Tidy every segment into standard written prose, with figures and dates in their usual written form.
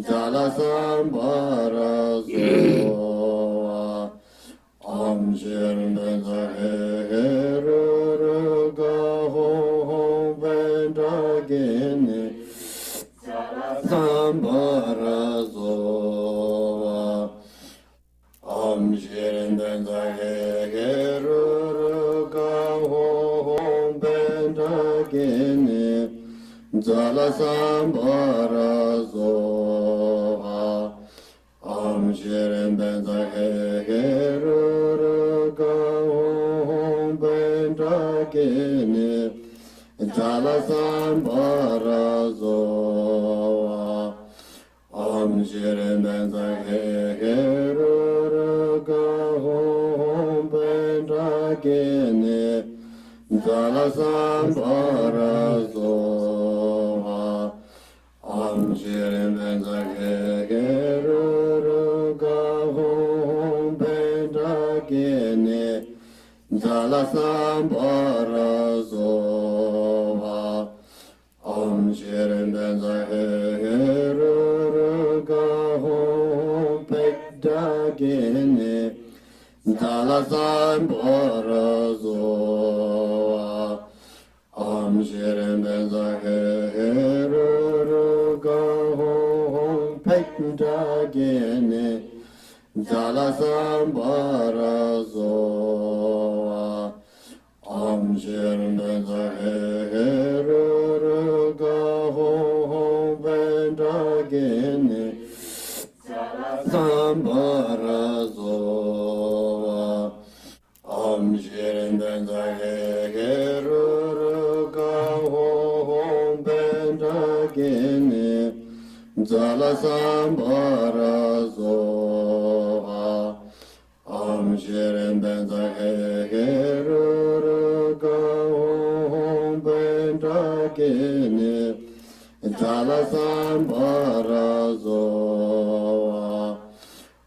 Chakrasamvara Om Shirnza Heruga Hom Vendagene Sambara Om Shirnza Heruga Hom Vendagene Chakrasamvara Om Shirnza Heruga Hom Vendagene Chakrasamvara Om Shirnza Heruga Hom Vendagene Chakrasamvara Om Shirnza Heruga Hom Vendagene Chakrasamvara Om Shirnza Heruga Hom Vendagene Chakrasamvara Om Shirnza Heruga Hom Vendagene Chakrasamvara Om Shirnza Heruga Hom Vendagene Chakrasamvara Om Shirnza Heruga Hom Vendagene Chakrasamvara Om Shirnza Heruga Hom Vendagene Chakrasamvara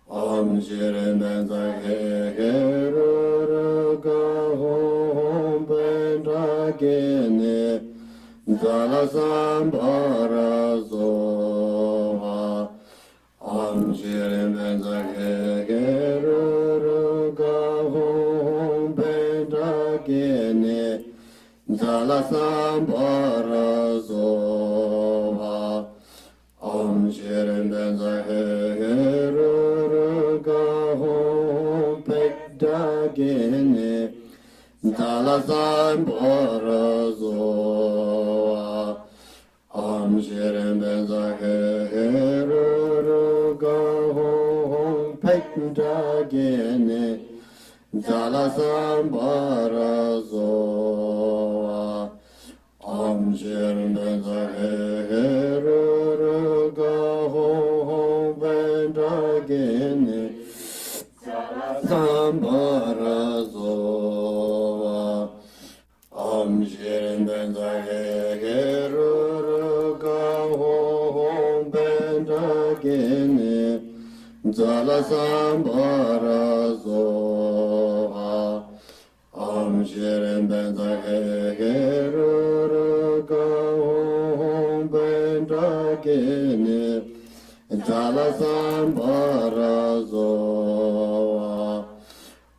Om Shirnza Heruga Hom Vendagene Chakrasamvara Om Shirnza Heruga Hom Vendagene Chakrasamvara Om Shirnza Heruga Hom Vendagene Chakrasamvara Om Shirnza Heruga Hom Vendagene Chakrasamvara Om Shirnza Heruga Hom Vendagene Chakrasamvara Om Shirnza Heruga Hom Vendagene Chakrasamvara Om Shirnza Heruga Hom Vendagene Chakrasamvara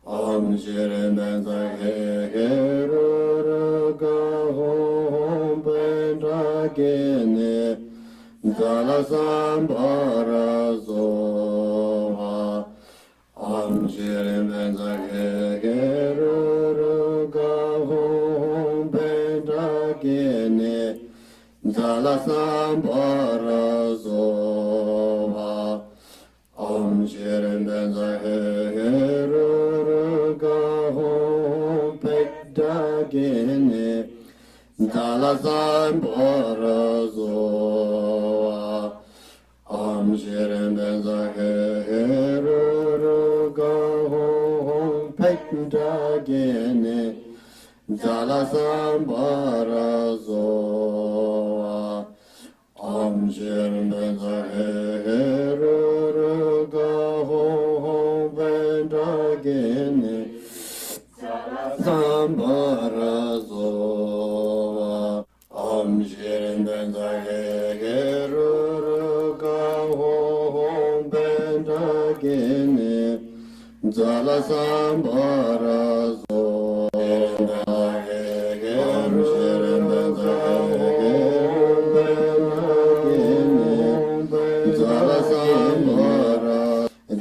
Om Shirnza Heruga Hom Vendagene Chakrasamvara Om Shirnza Heruga Hom Vendagene Chakrasamvara Om Shirnza Heruga Hom Vendagene Chakrasamvara Om Shirnza Heruga Hom Vendagene Chakrasamvara Om Shirnza Heruga Hom Vendagene Chakrasamvara Om Shirnza Heruga Hom Bendagene Chakrasamvara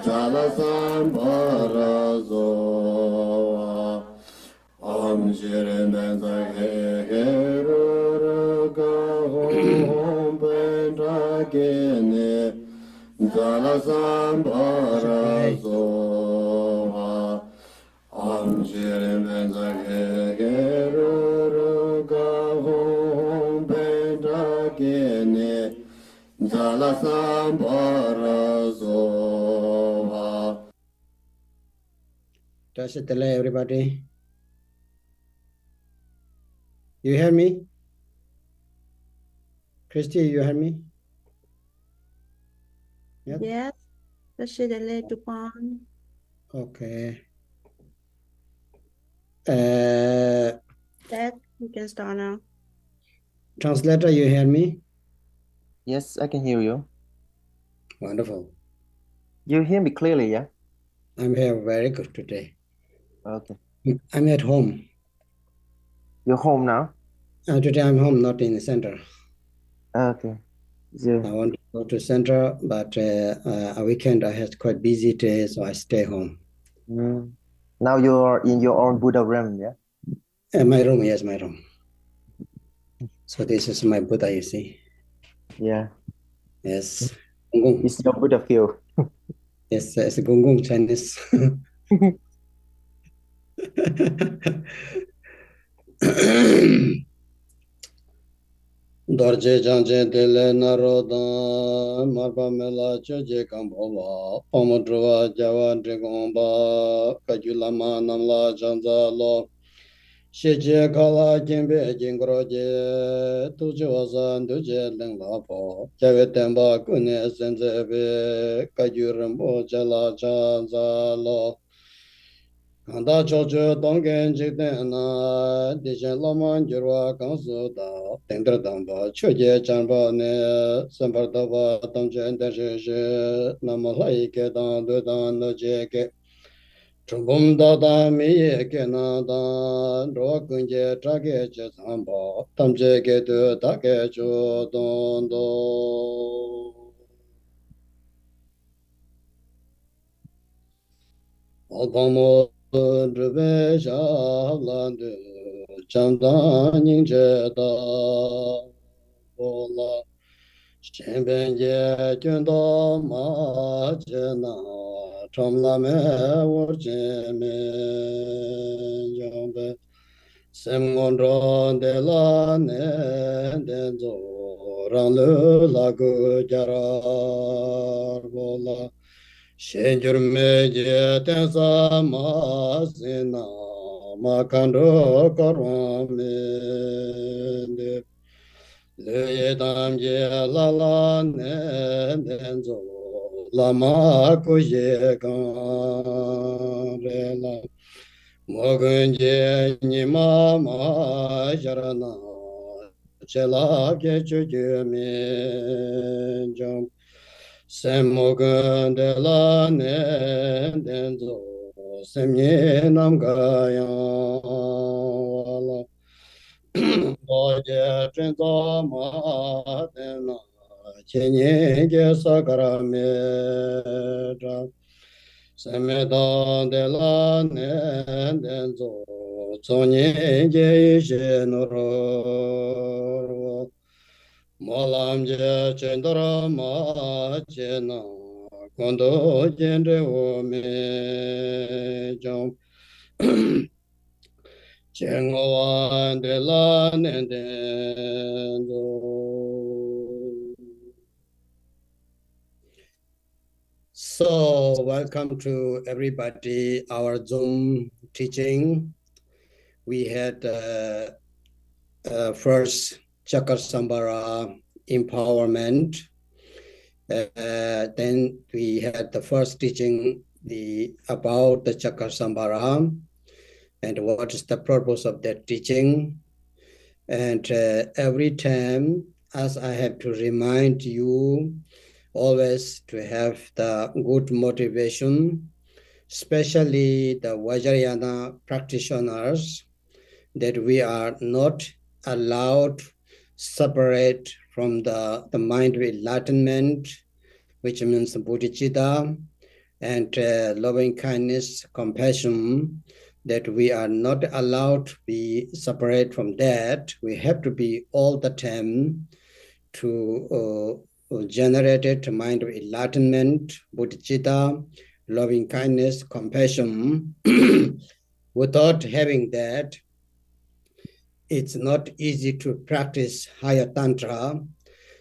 Chakrasamvara Zoa Om Shirin Hom Bendagene Chakrasamvara Zoa Om Shirin Hom Bendagene Chakrasamvara Zoa. Does it delay, everybody? You hear me? Christy, you hear me? Yep. Yes, the delay to pon. Okay. That you can start now. Translator, you hear me? Yes, I can hear you. Wonderful. You hear me clearly, yeah? I'm here very good today. Okay. I'm at home. You're home now? Today I'm home, not in the center. Okay. So, I want to go to center, but a weekend I had quite busy day, so I stay home. now you're in your own Buddha realm, yeah? My room, yes, my room. So this is my Buddha, you see. Yeah. Yes. Gung. It's your Buddha field. Yes, it's a Gung Chinese. Dorje janje dele naroda marpa mela choje kambova Mahamudra java drigomba kajulama namla janza lo sheje kala jembe jingroje tuje wazan duje lengla po jave temba kune senzebe kajurambo jala janza lo Kanda chocho dongen jitena dijen laman jirwa kansu da tengdra damba choje chanpa ne sambar daba tamchen deshe namalai ke dan do dan no je ke chumbum da da miye ke na da ro kunje trage che samba tamche ke do da ke cho don do Alpamo Drube Shavlandu Chamdan Yingche Da Bola Shenbenje Kyundo Ma Chena Chamlame Urche Me Jombe Semgondron De La Ne Denzo Ranlu Lagu Jarar Bola Shenjur meje tensa ma sena ma kando korwame le damje la la ne denzo la ma koje re la mogunje ni ma ma jarana chela ke chuje me jam Semogun de la ne denzo semye nam gayang wala boje trenzo ma dena chenye ge sakara me dra semedan de la ne denzo sonye ge ishe noro Molam je chendara ma chena kondo jendre o me jom chengowan de la nendendo. So welcome to everybody, our Zoom teaching. We had first Chakrasamvara empowerment. Then we had the first teaching about the Chakrasamvara and what is the purpose of that teaching. And every time, as I have to remind you, always to have the good motivation, especially the Vajrayana practitioners, that we are not allowed separate from the mind of enlightenment, which means bodhicitta, and loving kindness, compassion, that we are not allowed to be separate from that. We have to be all the time to generate mind of enlightenment, bodhicitta, loving kindness, compassion. Without having that, it's not easy to practice higher tantra,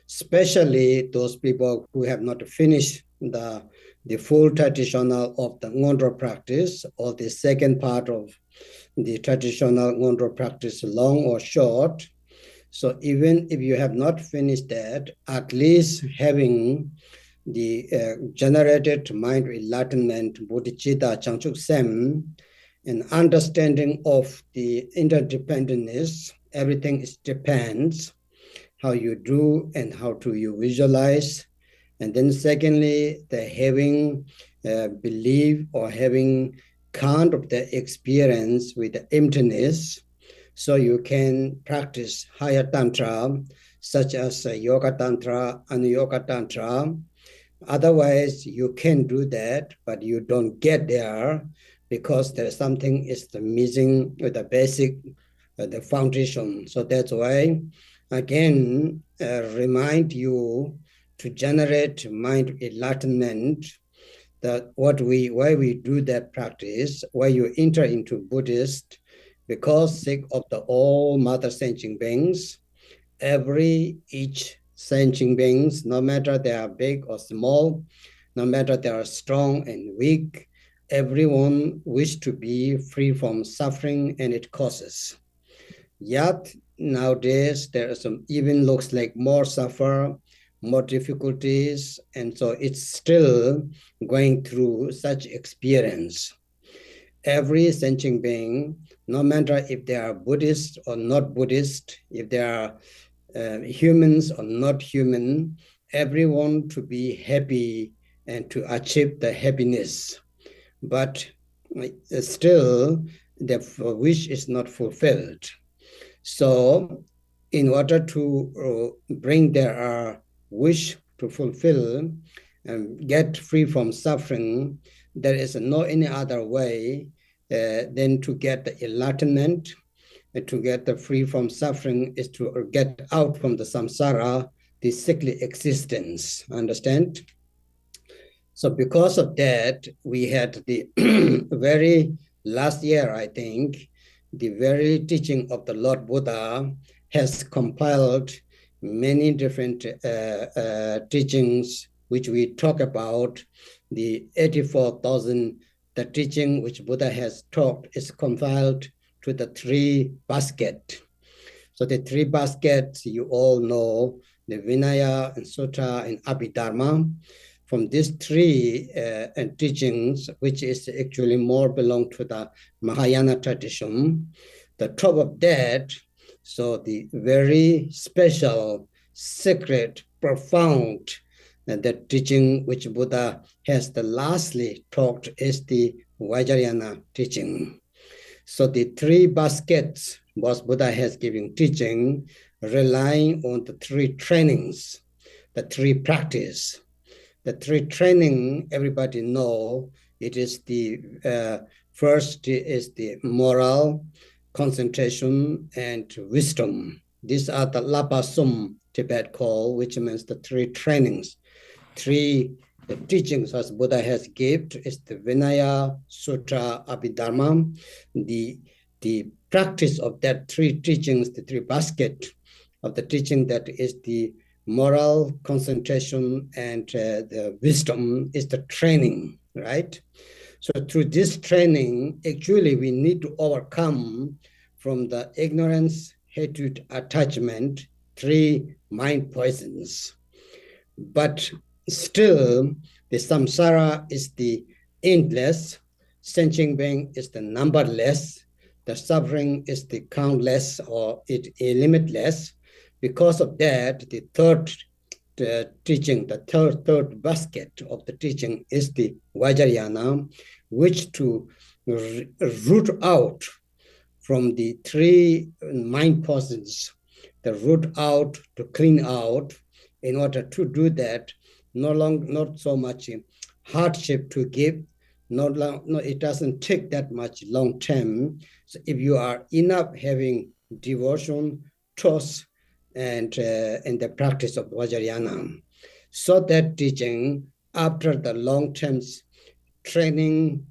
especially those people who have not finished the full traditional of the Ngondro practice, or the second part of the traditional Ngondro practice, long or short. So even if you have not finished that, at least having the generated mind enlightenment, bodhicitta, changchuk sem, an understanding of the interdependence, everything depends, how you do and how do you visualize. And then secondly, the having belief or having kind of the experience with the emptiness, so you can practice higher tantra, such as yoga tantra and yoga tantra. Otherwise, you can do that, but you don't get there because there's something is the missing with the basic, the foundation. So that's why, again, remind you to generate mind enlightenment, that why we do that practice, why you enter into Buddhist, because sake of the all mother sentient beings, each sentient beings, no matter they are big or small, no matter they are strong and weak, everyone wish to be free from suffering and its causes. Yet nowadays there is even looks like more suffer, more difficulties, and so it's still going through such experience. Every sentient being, no matter if they are Buddhist or not Buddhist, if they are humans or not human, everyone to be happy and to achieve the happiness. But still, the wish is not fulfilled. So in order to bring their wish to fulfill and get free from suffering, there is no any other way than to get the enlightenment. To get the free from suffering is to get out from the samsara, the sickly existence, understand? So because of that, we had the very last year, I think, the very teaching of the Lord Buddha has compiled many different teachings, which we talk about. The 84,000, the teaching which Buddha has taught is compiled to the 3 baskets. So the 3 baskets, you all know, the Vinaya and Sutta and Abhidharma. From these 3 teachings, which is actually more belong to the Mahayana tradition, the top of that, so the very special, secret, profound, the teaching which Buddha has the lastly taught is the Vajrayana teaching. So the 3 baskets was Buddha has given teaching, relying on the 3 trainings, the 3 practice. The 3 training, everybody know, it is the first is the moral, concentration, and wisdom. These are the Lapasum, Tibet call, which means the 3 trainings. 3 the teachings as Buddha has given is the Vinaya, Sutra, Abhidharma. The practice of that 3 teachings, the 3 basket of the teaching, that is the moral, concentration, and the wisdom is the training, right? So through this training, actually we need to overcome from the ignorance, hatred, attachment, 3 mind poisons. But still, the samsara is the endless, sentient being is the numberless, the suffering is the countless or limitless. Because of that, the third teaching, the third basket of the teaching is the Vajrayana, which to root out from the three mind processes, the root out, to clean out. In order to do that, not so much hardship to give, it doesn't take that much long term. So if you are enough having devotion, trust, and the practice of Vajrayana, so that teaching, after the long term training,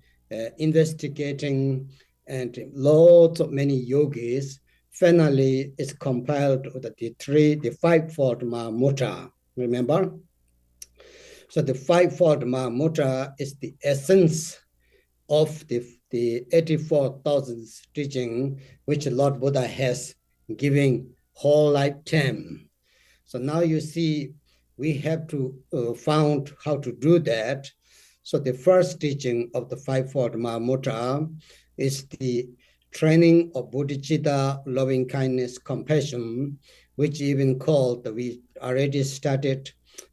investigating, and lots of many yogis, finally is compiled with the fivefold Mahamudra. Remember? So the fivefold Mahamudra is the essence of the 84,000 teaching which Lord Buddha has given whole lifetime. So now you see we have to found how to do that. So the first teaching of the fivefold Mahamudra is the training of bodhicitta, loving kindness, compassion, which even called, we already started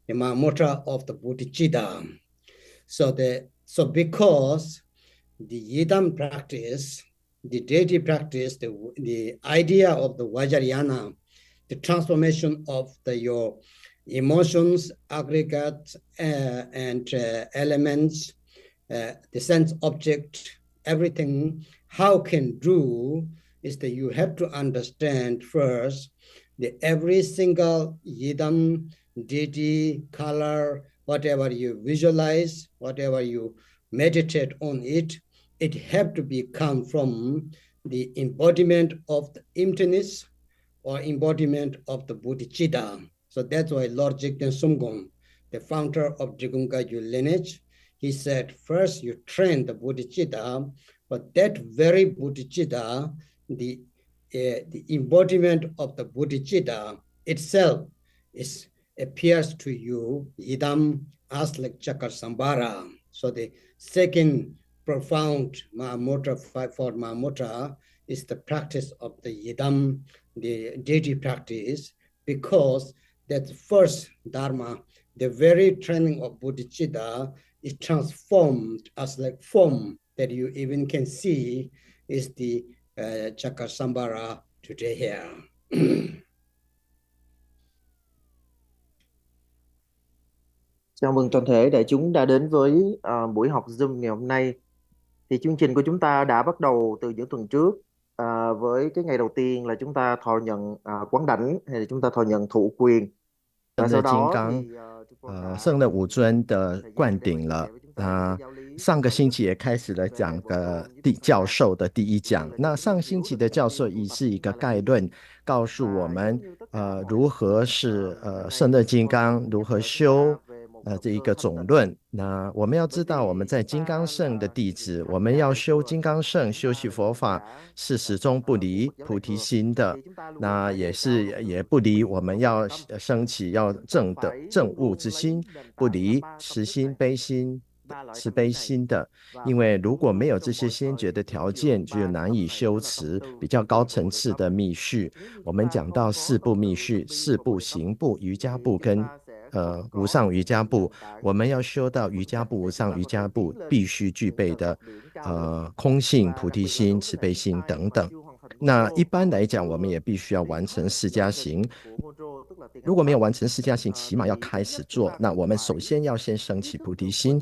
the Mahamudra of the bodhicitta. So because the Yidam practice, the deity practice, the idea of the Vajrayana, the transformation of your emotions, aggregates, and elements, the sense object, everything, how can do is that you have to understand first that every single Yidam, deity, color, whatever you visualize, whatever you meditate on it, it have to come from the embodiment of the emptiness or embodiment of the bodhicitta. So that's why Lord Jigten Sumgong, the founder of Jigungaju lineage, he said, first you train the bodhicitta, but that very bodhicitta, the embodiment of the bodhicitta itself appears to you, Idam, as like Chakrasamvara. So the second profound Mahamudra, fivefold Mahamudra, is the practice of the Yidam, the deity practice, because that first Dharma, the very training of bodhicitta, is transformed as like form that you even can see is the Chakrasamvara today here. Chào mừng toàn thể đại chúng đã đến với buổi học Zoom ngày hôm nay. Thì chương trình của chúng ta đã bắt đầu từ những tuần trước với cái ngày đầu tiên là chúng ta thọ nhận quán đảnh hay là chúng ta thọ nhận thụ quyền. 圣乐金刚圣乐五尊的灌顶了。上个星期也开始了讲个教授的第一讲。那上星期的教授也是一个概论，告诉我们如何是圣乐金刚如何修这一个总论。那我们要知道，我们在金刚乘的弟子，我们要修金刚乘修习佛法是始终不离菩提心的。那也不离我们要升起要正的正悟之心，不离慈心悲心慈悲心的。因为如果没有这些先决的条件，就难以修持比较高层次的密续。我们讲到四部密续，四部行部、瑜伽部跟无上瑜伽部，我们要修到瑜伽部、无上瑜伽部必须具备的空性、菩提心、慈悲心等等。那一般来讲，我们也必须要完成四加行。如果没有完成四加行，起码要开始做。那我们首先要先升起菩提心，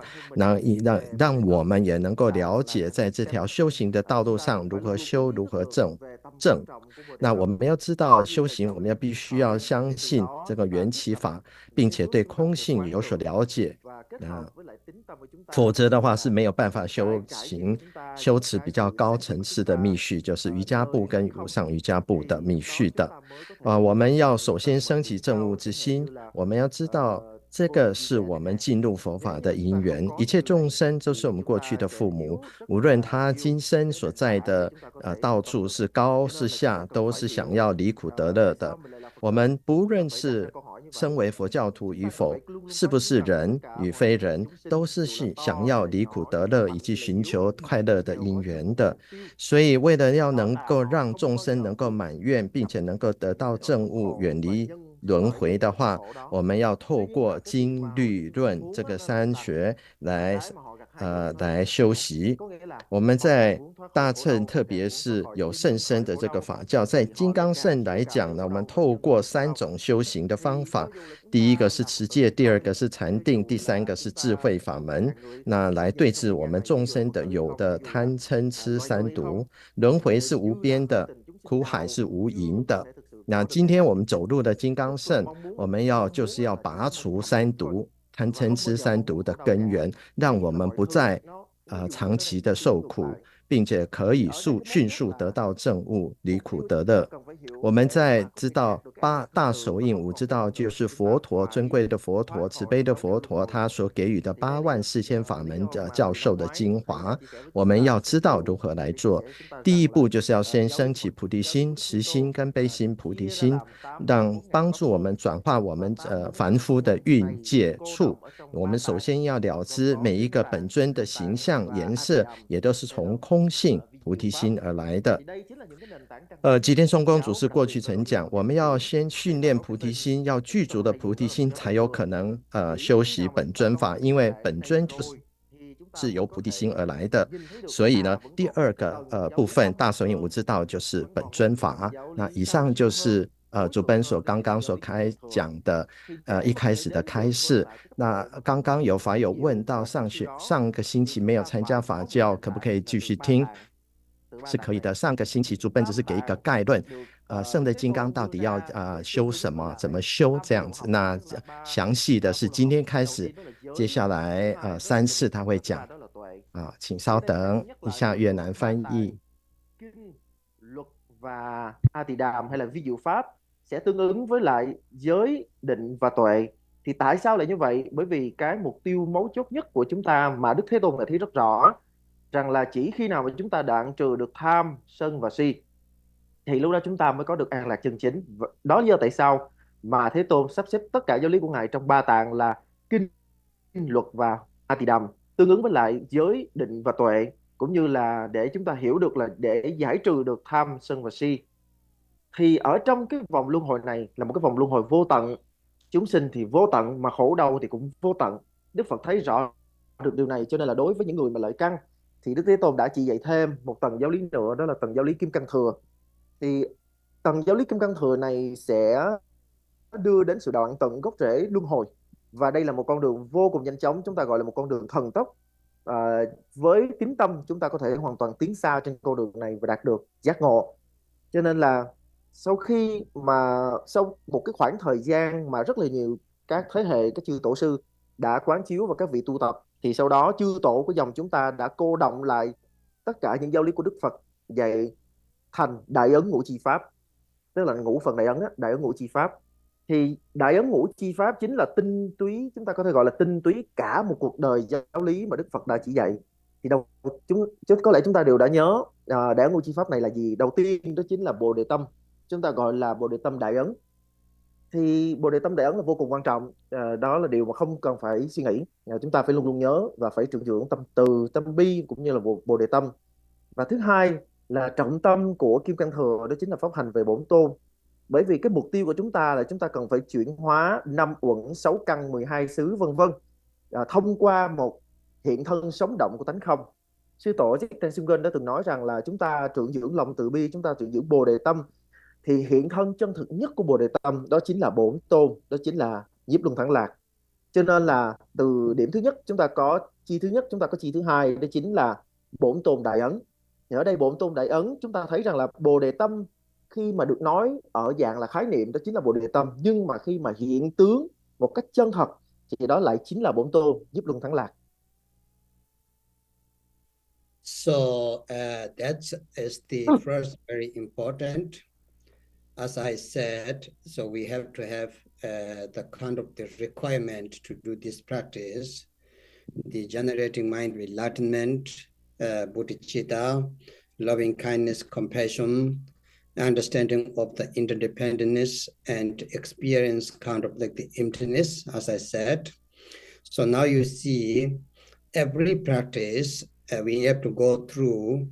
让我们也能够了解在这条修行的道路上如何修，如何正。那我们要知道修行，我们必须要相信这个缘起法，并且对空性有所了解。否则的话是没有办法修持比较高层次的密续，就是瑜伽部跟无上瑜伽部的密续的。我们要首先升起正悟之心，我们要知道这个是我们进入佛法的因缘，一切众生都是我们过去的父母，无论他今生所在的道处是高是下，都是想要离苦得乐的。我们不论是身为佛教徒与否，是不是人与非人，都是想要离苦得乐以及寻求快乐的因缘的。所以为了要能够让众生能够满愿，并且能够得到正悟，远离轮回的话，我们要透过经律论这个三学来修习。我们在大乘，特别是有甚深的这个法教，在金刚乘来讲呢，我们透过3种修行的方法，第一个是持戒，第二个是禅定，第三个是智慧法门，那来对治我们众生的有的贪嗔痴三毒。轮回是无边的，苦海是无垠的。那今天我们走入的金刚乘，我们就是要拔除三毒，贪嗔痴三毒的根源，让我们不再长期的受苦，并且可以迅速得到证悟，离苦得乐。我们在知道8大手印5知道就是佛陀，尊贵的佛陀，慈悲的佛陀，他所给予的8万4千法门教授的精华，我们要知道如何来做。第一步就是要先升起菩提心、慈心跟悲心菩提心，帮助我们转化我们凡夫的蕴界处。我们首先要了知每一个本尊的形象颜色也都是从空性菩提心而来的。吉田松公主是过去曾讲，我们要先训练菩提心，要具足的菩提心才有可能修习本尊法，因为本尊就是由菩提心而来的。所以呢，第二个部分大手印5知道就是本尊法。那以上就是主本刚刚所讲的一开始的开示。那刚刚有法友问到上个星期没有参加法教，可不可以继续听？是可以的。上个星期主本只是给一个概论，圣的金刚到底要修什么，怎么修这样子。那详细的是今天开始，接下来3次他会讲。请稍等一下，越南翻译。Luật và A Tỳ Đàm hay là vi diệu pháp sẽ tương ứng với lại giới, định và tuệ. Thì tại sao lại như vậy? Bởi vì cái mục tiêu mấu chốt nhất của chúng ta mà Đức Thế Tôn đã thấy rất rõ, rằng là chỉ khi nào mà chúng ta đoạn trừ được tham, sân và si thì lúc đó chúng ta mới có được an lạc chân chính. Đó là lý do tại sao mà Thế Tôn sắp xếp tất cả giáo lý của Ngài trong 3 tạng là kinh, luật và A Tỳ Đàm, tương ứng với lại giới, định và tuệ, cũng như là để chúng ta hiểu được là để giải trừ được tham, sân và si. Thì ở trong cái vòng luân hồi này là một cái vòng luân hồi vô tận, chúng sinh thì vô tận mà khổ đau thì cũng vô tận. Đức Phật thấy rõ được điều này, cho nên là đối với những người mà lợi căn thì Đức Thế Tôn đã chỉ dạy thêm một tầng giáo lý nữa, đó là tầng giáo lý Kim Cang Thừa. Thì tầng giáo lý Kim Cang Thừa này sẽ đưa đến sự đoạn tận gốc rễ luân hồi, và đây là một con đường vô cùng nhanh chóng, chúng ta gọi là một con đường thần tốc. Với tín tâm chúng ta có thể hoàn toàn tiến xa trên con đường này và đạt được giác ngộ. Cho nên là sau một cái khoảng thời gian mà rất là nhiều các thế hệ các chư tổ sư đã quán chiếu và các vị tu tập, thì sau đó chư tổ của dòng chúng ta đã cô đọng lại tất cả những giáo lý của Đức Phật dạy thành đại ấn ngũ chi pháp, tức là ngũ phần đại ấn, đại ấn ngũ chi pháp. Thì đại ấn ngũ chi pháp chính là tinh túy, chúng ta có thể gọi là tinh túy cả một cuộc đời giáo lý mà Đức Phật đã chỉ dạy. Thì có lẽ chúng ta đều đã nhớ đại ấn ngũ chi pháp này là gì. Đầu tiên đó chính là Bồ Đề Tâm, chúng ta gọi là Bồ Đề Tâm đại ấn. Thì Bồ Đề Tâm đại ấn là vô cùng quan trọng, đó là điều mà không cần phải suy nghĩ, chúng ta phải luôn luôn nhớ và phải trưởng dưỡng tâm từ, tâm bi cũng như là Bồ Đề Tâm. Và thứ hai là trọng tâm của Kim Cang Thừa, đó chính là pháp hành về bổn tôn. Bởi vì cái mục tiêu của chúng ta là chúng ta cần phải chuyển hóa 5 uẩn, 6 căn, 12 xứ vân vân, thông qua một hiện thân sống động của tánh không. Sư tổ Chakrasamvara đã từng nói rằng là chúng ta trưởng dưỡng lòng từ bi, chúng ta trưởng dưỡng Bồ Đề Tâm, thì hiện thân chân thực nhất của Bồ Đề Tâm đó chính là bổn tôn, đó chính là nhiếp luân thắng lạc. Cho nên là từ điểm thứ nhất chúng ta có chi thứ nhất, chúng ta có chi thứ hai, đó chính là bổn tôn đại ấn. Ở đây bổn tôn đại ấn chúng ta thấy rằng là Bồ Đề Tâm khi mà được nói ở dạng là khái niệm đó chính là Bồ Đề Tâm, nhưng mà khi mà hiện tướng một cách chân thật thì đó lại chính là bổn tôn nhiếp luân thắng lạc. So that is the first very important. As I said, so we have to have the kind of the requirement to do this practice, the generating mind enlightenment, bodhicitta, loving kindness, compassion, understanding of the interdependence, and experience kind of like the emptiness, as I said. So now you see every practice we have to go through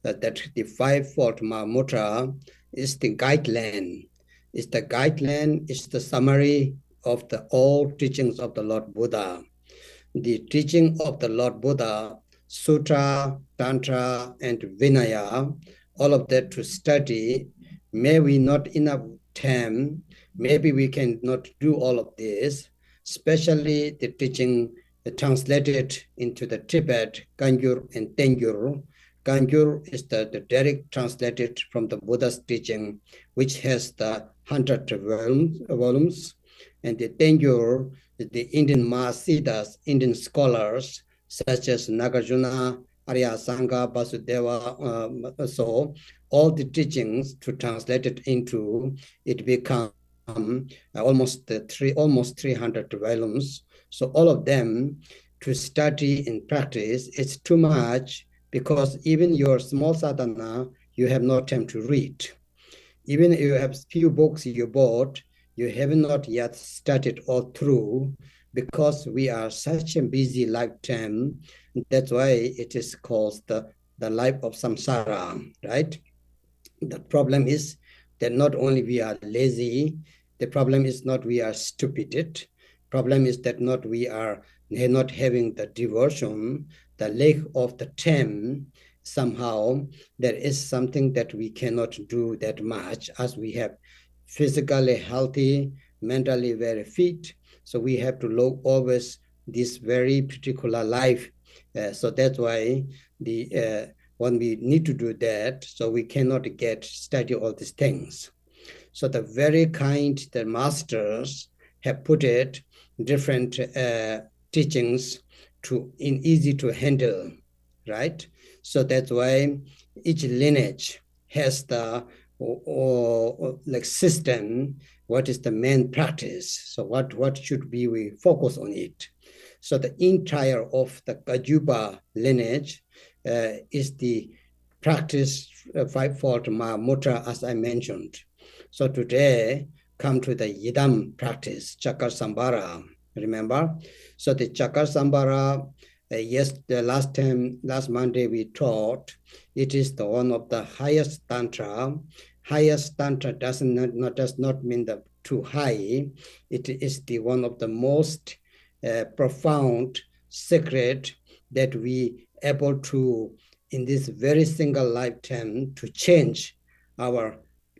that the fivefold Mahamudra is the guideline. is the guideline, is the summary of the all teachings of the Lord Buddha. The teaching of the Lord Buddha, Sutra, Tantra, and Vinaya, all of that to study. May we not enough time, maybe we cannot do all of this, especially the teaching translated into the Tibet, Kangyur and Tengyur. Kangyur is the direct translated from the Buddha's teaching, which has the 100 volumes, and the Tengyur, the Indian Mahasiddhas, Indian scholars, such as Nagarjuna, Arya Sangha, Vasudeva, so all the teachings to translate it into, it become almost 300 volumes. So all of them to study and practice, it's too much, because even your small sadhana, you have no time to read. Even if you have few books you bought, you have not yet studied all through, because we are such a busy lifetime. That's why it is called the life of samsara, right? The problem is that not only we are lazy, the problem is not we are stupid. Problem is that not we are not having the devotion, the lack of the time. Somehow there is something that we cannot do that much, as we have physically healthy, mentally very fit. So we have to look always this very particular life. So that's why when we need to do that, so we cannot study all these things. So the very kind, the masters have put it different teachings in easy to handle, right? So that's why each lineage has the like system, what is the main practice? So what should be we focus on it? So the entire of the Kajuba lineage is the practice fivefold Mahamudra, as I mentioned. So today, come to the Yidam practice, Chakrasamvara, remember? So the Chakrasamvara, yes, the last Monday we taught, it is the one of the highest Tantra. Highest Tantra does not mean the too high. It is the one of the most profound secret that we able to, in this very single lifetime, to change our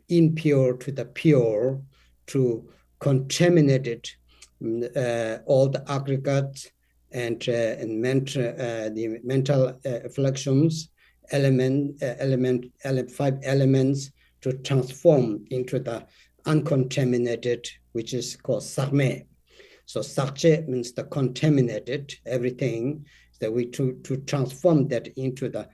impure to the pure, to contaminate it, all the aggregates and the mental afflictions, five elements, to transform into the uncontaminated, which is called sakme. So sakche means the contaminated, everything, that we to transform that into the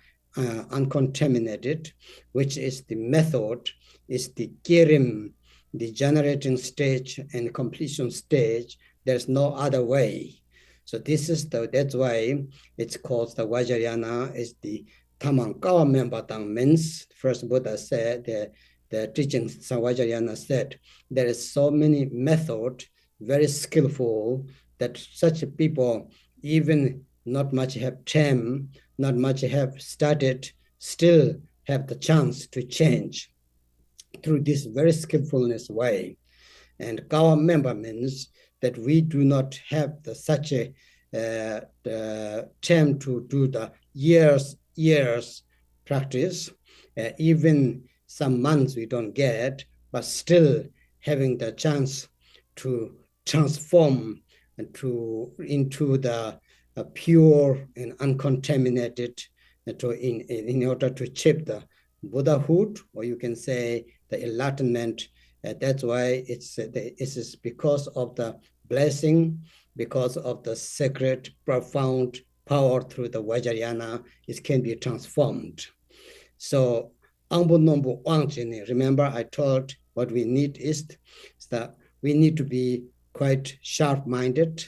uncontaminated, which is the method, is the kirim, the generating stage and completion stage. There's no other way. So this is that's why it's called the Vajrayana, is the Tamankawa Membatang, means first Buddha said, the teaching Vajrayana said, there is so many method, very skillful, that such people, even not much have time, not much have studied, still have the chance to change through this very skillfulness way. And Kawa member means that we do not have such a time to do the years practice, even some months we don't get, but still having the chance to transform into the pure and uncontaminated, in order to achieve the Buddhahood, or you can say the enlightenment. That's why it is because of the blessing, because of the sacred, profound power through the Vajrayana, it can be transformed. So, remember I told what we need is that we need to be quite sharp-minded.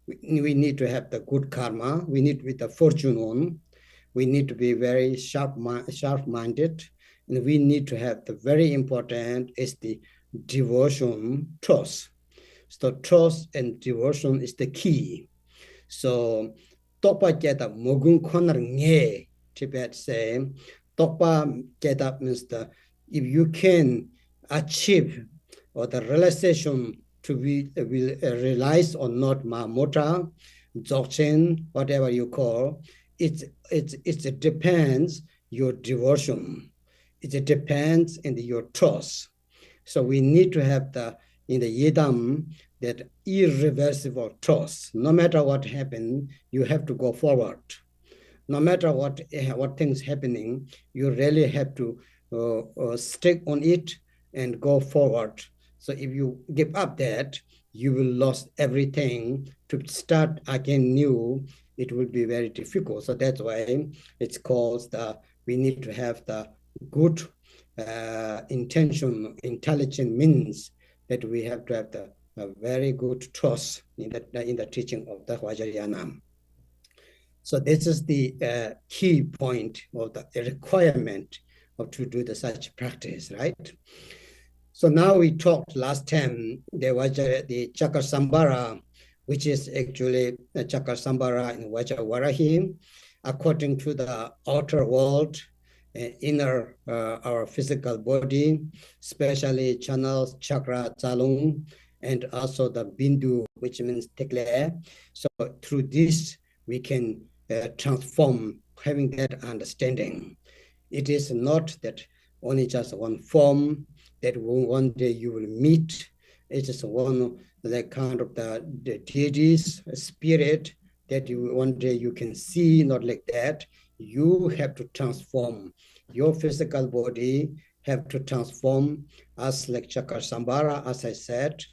We need to have the good karma. We need to be the fortune on. We need to be very sharp-minded. And we need to have the very important is the devotion, trust. So trust and devotion is the key. So Tokpa Jeta Mogun Konar Nge, Tibet say, Tokpa Jeta means if you can achieve or the realization to be will realize or not Mahamudra, Dzogchen, whatever you call, it depends your devotion. It depends in your trust. So we need to have in the Yidam that irreversible trust. No matter what happens, you have to go forward. No matter what things happening, you really have to stick on it and go forward. So if you give up that, you will lose everything. To start again new, it will be very difficult. So that's why it's called we need to have the good intention, intelligent means that we have to have a very good trust in the teaching of the Vajrayana. So this is the key point of the requirement of to do such practice, right? So now we talked last time, there was the Chakrasamvara, which is actually the Chakrasamvara in Vajrayana, according to the outer world, inner our physical body, especially channels, chakra, chalung, and also the bindu, which means tekle. So through this, we can transform, having that understanding. It is not that only just one form that one day you will meet. It is one the kind of the deities, spirit that one day you can see, not like that. You have to transform your physical body, have to transform as like Chakrasamvara, as I said.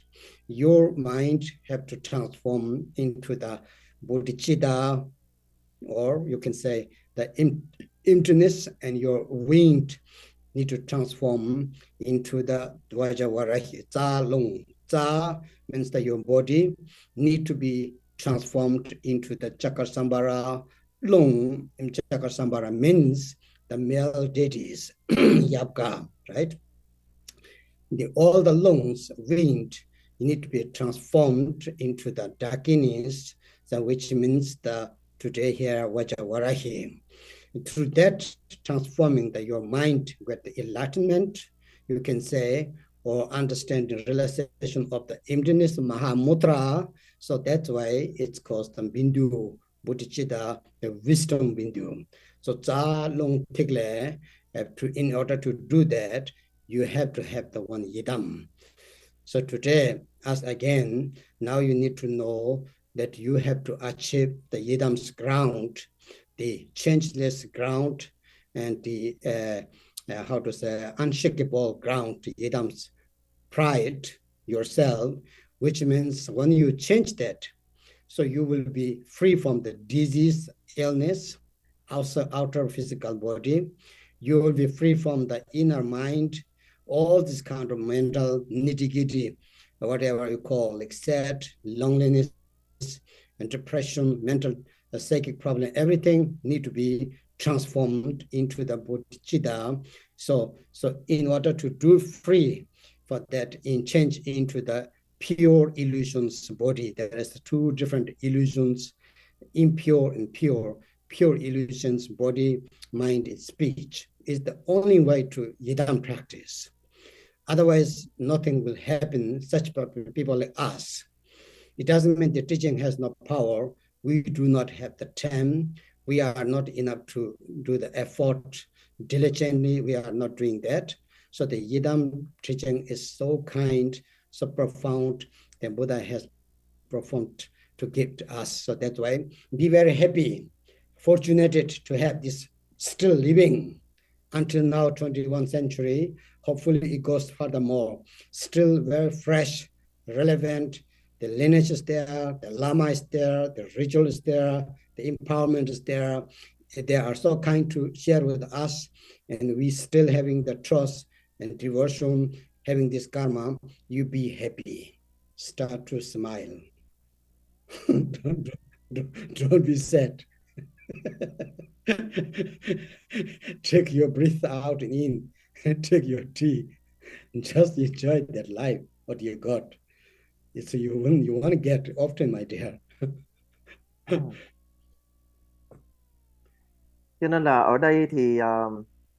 Your mind have to transform into the bodhicitta, or you can say the emptiness, and your wind need to transform into the Vajrayana. Cha lung. Cha means that your body need to be transformed into the Chakrasamvara. Lung in Chakrasamvara means the male deities, Yapka, right? All the lungs, wind, need to be transformed into the darkness, which means today here Vajrayana. Through that transforming your mind with the enlightenment, you can say, or understand the realization of the emptiness, Mahamudra. So that's why it's called the bindu, bodhicitta, the wisdom bindu. So cha long tigle, in order to do that, you have to have the one yidam. So today, as again, now you need to know that you have to achieve the yidam's ground, the changeless ground, and the unshakable ground, yidam's pride, yourself, which means when you change that, so you will be free from the disease, illness, also outer physical body. You will be free from the inner mind, all this kind of mental nitty-gritty, whatever you call, like sad, loneliness, and depression, mental, psychic problem, everything need to be transformed into the bodhicitta. So in order to do free for that, change into the pure illusions body, there is two different illusions, impure and pure. Pure illusions, body, mind, and speech, is the only way to yidam practice. Otherwise, nothing will happen. Such people like us, it doesn't mean the teaching has no power. We do not have the time. We are not enough to do the effort diligently. We are not doing that. So the Yidam teaching is so kind, so profound, that Buddha has profound to give to us. So that's why be very happy, fortunate to have this still living until now, 21st century. Hopefully it goes furthermore. Still very fresh, relevant. The lineage is there, the Lama is there, the ritual is there, the empowerment is there. They are so kind to share with us, and we still having the trust and devotion, having this karma. You be happy. Start to smile. don't be sad. Take your breath out and in, take your tea, and just enjoy that life, what you got. It's you want to get often, my dear. Cho nên là ở đây thì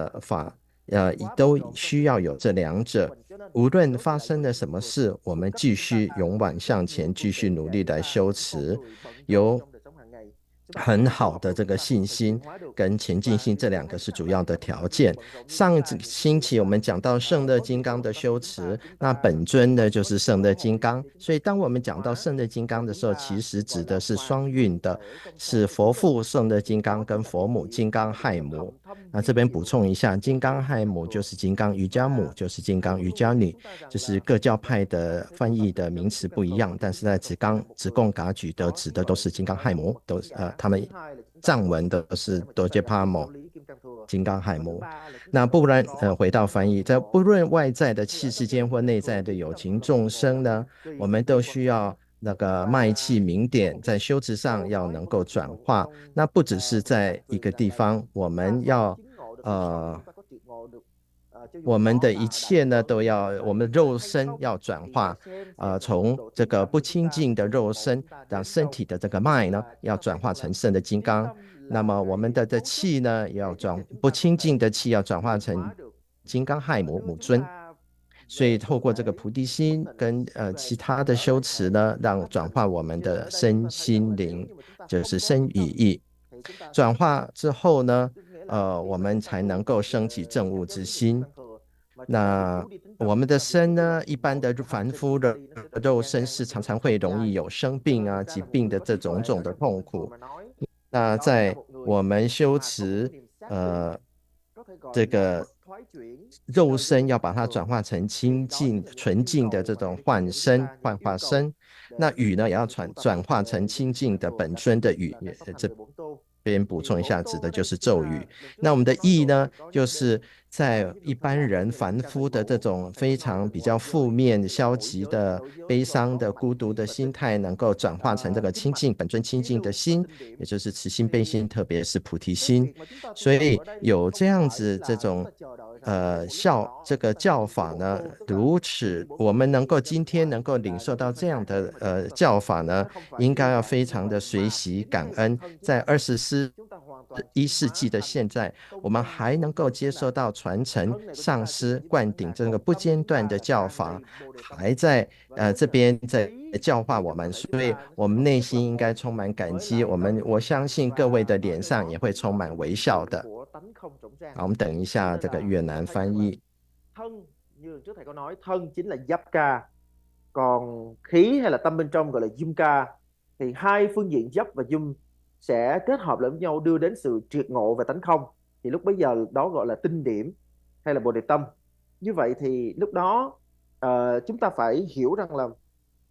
的法都需要有这两者。无论发生了什么事，我们继续勇往向前，继续努力来修持，有很好的这个信心跟前进性，这两个是主要的条件。上星期我们讲到胜乐金刚的修持，那本尊呢就是胜乐金刚，所以当我们讲到胜乐金刚的时候，其实指的是双运的，是佛父胜乐金刚跟佛母金刚亥母。那这边补充一下，金刚亥母就是金刚瑜伽母，就是金刚瑜伽女，就是各教派的翻译的名词不一样，但是在子贡噶举的指的都是金刚亥母，他们藏文的是多杰帕姆金刚亥母。那不然回到翻译，在不论外在的气世间或内在的有情众生呢，我们都需要那个脉气明点，在修持上要能够转化。那不只是在一个地方，我们要我们的一切呢，都要我们的肉身要转化，从这个不清净的肉身，让身体的这个脉呢，要转化成圣的金刚。那么我们的气呢，要不清净的气要转化成金刚亥母尊。所以透过这个菩提心跟其他的修持呢，让转化我们的身心灵，就是身语意。转化之后呢，我们才能够升起正悟之心。那我们的身呢，一般的凡夫的肉身是常常会容易有生病啊、疾病的这种种的痛苦。那在我们修持这个肉身要把它转化成清净纯净的这种幻化身，那语呢也要转化成清净的本尊的语。这边补充一下，指的就是咒语。那我们的意呢，就是在一般人凡夫的这种非常比较负面、消极的、悲伤的、孤独的心态，能够转化成这个清净本尊清净的心，也就是慈心悲心，特别是菩提心。所以有这样子这种这个教法呢，如此我们能够今天能够领受到这样的教法呢，应该要非常的随喜感恩。在21世纪的现在，我们还能够接受到传承、上师、灌顶这个不间断的教法，还在这边在教化我们，所以我们内心应该充滿感激。我相信各位的臉上也會充滿微笑的。好，我們等一下這個越南翻譯。Thân như trước thầy có nói, thân chính là Yapka, còn khí hay là tâm bên trong gọi là Yumka. Thì hai phương diện Yap và Yum sẽ kết hợp lại với nhau đưa đến sự triệt ngộ và tánh không. Thì lúc bấy giờ đó gọi là tinh điểm hay là bồ đề tâm. Như vậy thì lúc đó chúng ta phải hiểu rằng là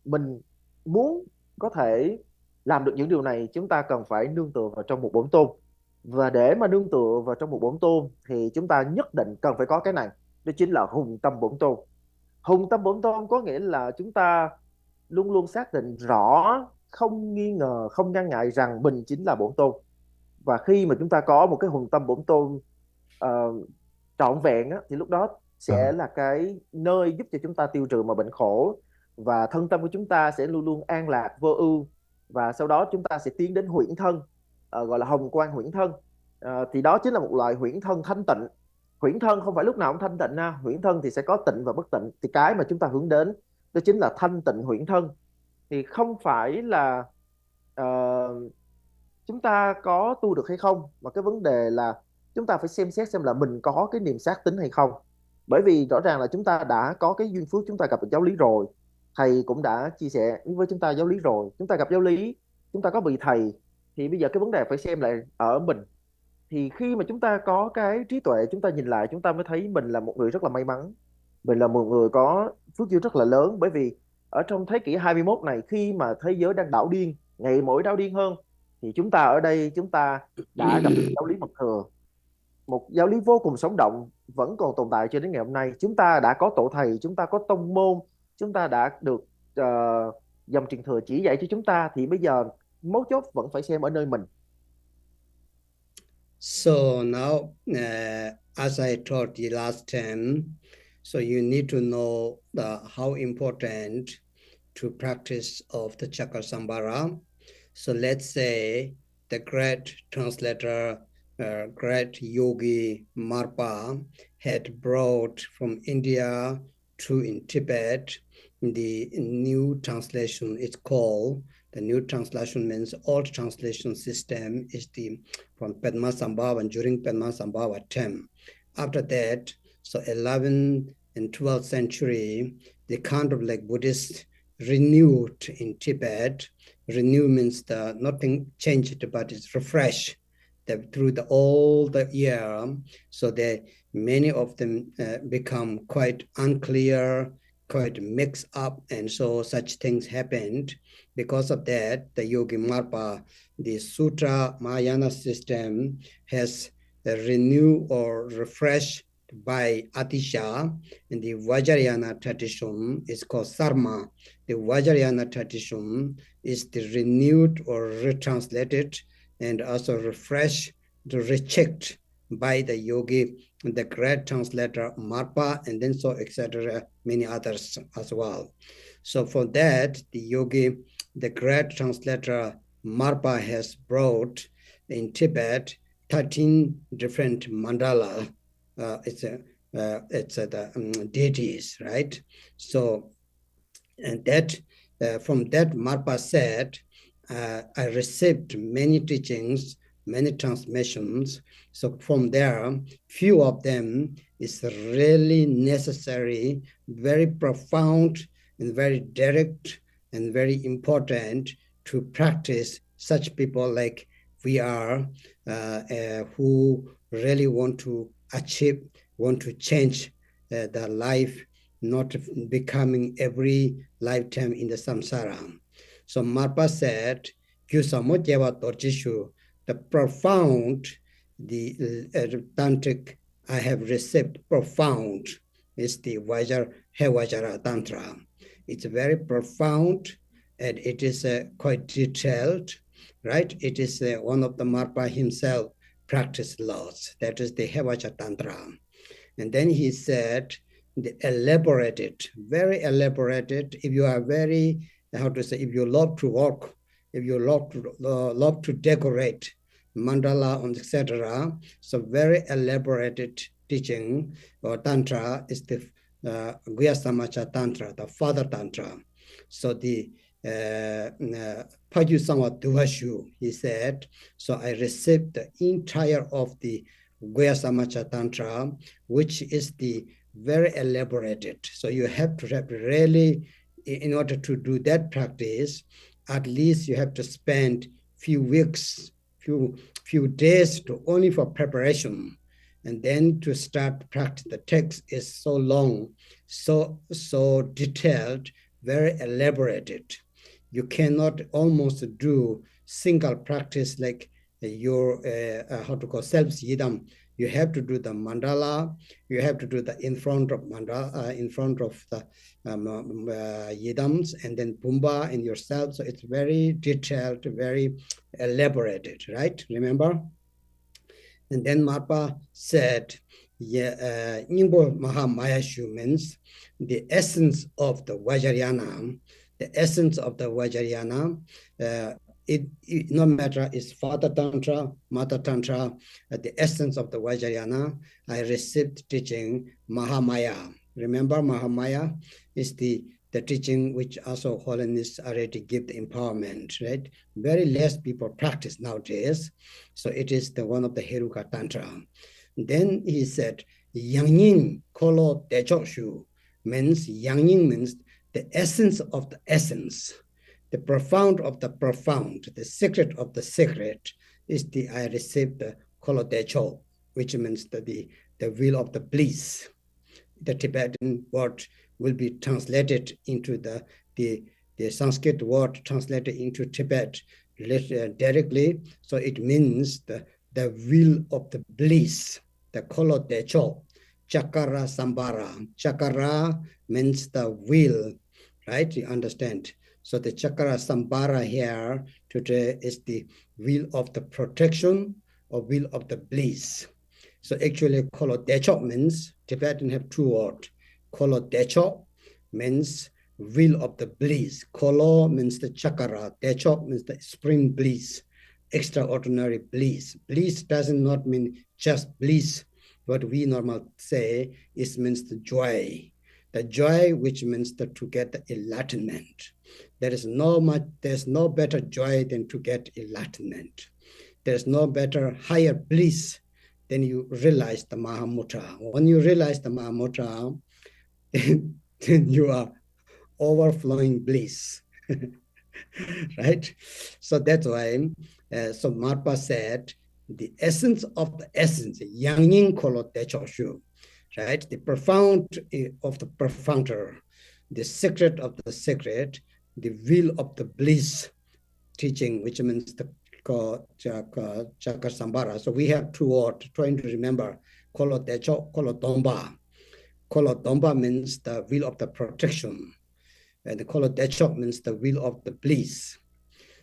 mình muốn có thể làm được những điều này, chúng ta cần phải nương tựa vào trong một bổn tôn. Và để mà nương tựa vào trong một bổn tôn thì chúng ta nhất định cần phải có cái này, đó chính là hùng tâm bổn tôn. Hùng tâm bổn tôn có nghĩa là chúng ta luôn luôn xác định rõ, không nghi ngờ, không ngăn ngại rằng mình chính là bổn tôn. Và khi mà chúng ta có một cái hùng tâm bổn tôn trọn vẹn á, thì lúc đó sẽ là cái nơi giúp cho chúng ta tiêu trừ mọi bệnh khổ, và thân tâm của chúng ta sẽ luôn luôn an lạc vô ưu, và sau đó chúng ta sẽ tiến đến huyễn thân, gọi là hồng quang huyễn thân. Thì đó chính là một loại huyễn thân thanh tịnh. Huyễn thân không phải lúc nào cũng thanh tịnh nha. Huyễn thân thì sẽ có tịnh và bất tịnh. Thì cái mà chúng ta hướng đến đó chính là thanh tịnh huyễn thân. Thì không phải là chúng ta có tu được hay không, mà cái vấn đề là chúng ta phải xem xét xem là mình có cái niềm xác tín hay không. Bởi vì rõ ràng là chúng ta đã có cái duyên phước, chúng ta gặp được giáo lý rồi. Thầy cũng đã chia sẻ với chúng ta giáo lý rồi. Chúng ta gặp giáo lý, chúng ta có bị thầy, thì bây giờ cái vấn đề phải xem lại ở mình. Thì khi mà chúng ta có cái trí tuệ, chúng ta nhìn lại, chúng ta mới thấy mình là một người rất là may mắn. Mình là một người có phước duyên rất là lớn. Bởi vì ở trong thế kỷ 21 này, khi mà thế giới đang đảo điên, ngày mỗi đảo điên hơn, thì chúng ta ở đây, chúng ta đã gặp giáo lý mật thừa, một giáo lý vô cùng sống động, vẫn còn tồn tại cho đến ngày hôm nay. Chúng ta đã có tổ thầy, chúng ta có tông môn, chúng ta đã được dòng truyền thừa chỉ dạy cho chúng ta. Thì bây giờ mấu chốt vẫn phải xem ở nơi mình. So now, as I told you last time, so you need to know how important to practice of the Chakrasamvara. So let's say the great translator, great yogi Marpa had brought from India to in Tibet the new translation. It's called, the new translation means old translation system is from Padmasambhava, and during Padmasambhava time. After that, so 11th and 12th century, the kind of like Buddhist renewed in Tibet. Renew means nothing changed, but it's refreshed through all the year. So many of them become quite unclear, quite mixed up, and so such things happened. Because of that, the Yogi Marpa, the Sutra Mahayana system has renewed or refreshed by Atisha, and the Vajrayana tradition is called Sarma. The Vajrayana tradition is the renewed or retranslated and also refreshed, rechecked by the yogi, the great translator Marpa, and then so etc. many others as well. So for that, the yogi, the great translator Marpa has brought in Tibet 13 different mandala. It's the deities, right? So, and that from that Marpa said, I received many teachings many transmissions. So from there, few of them is really necessary, very profound and very direct and very important to practice such people like we are, who really want to achieve, want to change their life, not becoming every lifetime in the samsara. So Marpa said, the profound, the tantric I have received profound is the Vajrayana Tantra. It's very profound and it is quite detailed, right? It is one of the Marpa himself practiced laws. That is the Vajrayana Tantra. And then he said, the elaborated, very elaborated. If you are very, how to say, if you love to work, if you love to decorate, mandala, etc. So very elaborated teaching or tantra is the Guhyasamacha Tantra, the Father Tantra. So the Pajusangwa Duhashu, he said, so I received the entire of the Guhyasamacha Tantra, which is the very elaborated. So you have to have really, in order to do that practice, at least you have to spend few weeks, few days to only for preparation. And then to start practice, the text is so long, so detailed, very elaborated. You cannot almost do single practice like your how to call self-yidam. You have to do the mandala. You have to do the in front of mandala, in front of the yidams, and then pumbaa and yourself. So it's very detailed, very elaborated, right? Remember? And then Marpa said, Nyingbo Mahamayashu means the essence of the Vajrayana. The essence of the Vajrayana, it no matter is Father Tantra, Mother Tantra, the essence of the Vajrayana, I received teaching Mahamaya. Remember, Mahamaya is the teaching which also Holiness already give the empowerment, right? Very less people practice nowadays. So it is the one of the Heruka Tantra. Then he said, Yangyin Kolo Dechokshu means, Yangyin means the essence of the essence. The profound of the profound, the secret of the secret is the I received the Kolo Decho, which means the will of the bliss. The Tibetan word will be translated into the Sanskrit word translated into Tibet directly. So it means the will of the bliss, the Kolo Decho, Chakrasamvara. Chakra means the will, right? You understand? So the Chakrasamvara here today is the will of the protection or will of the bliss. So actually, Kolo Decho means, Tibetan have two words. Kolo Decho means will of the bliss. Kolo means the chakra. Decho means the spring bliss, extraordinary bliss. Bliss does not mean just bliss. What we normally say is means the joy. The joy which means to get the enlightenment. There's no better joy than to get enlightenment. There's no better higher bliss than you realize the Mahamudra. When you realize the Mahamudra, then you are overflowing bliss, right? So that's why, so Marpa said, the essence of the essence, Yangyin Kolo Dechoshu, right? The profound of the profounder, the secret of the secret, the will of the bliss teaching, which means the Chakrasamvara. So we have two words, trying to remember, Kolo Decho, Kolo Domba. Kolo Domba means the will of the protection, and the Kolo Decho means the will of the bliss.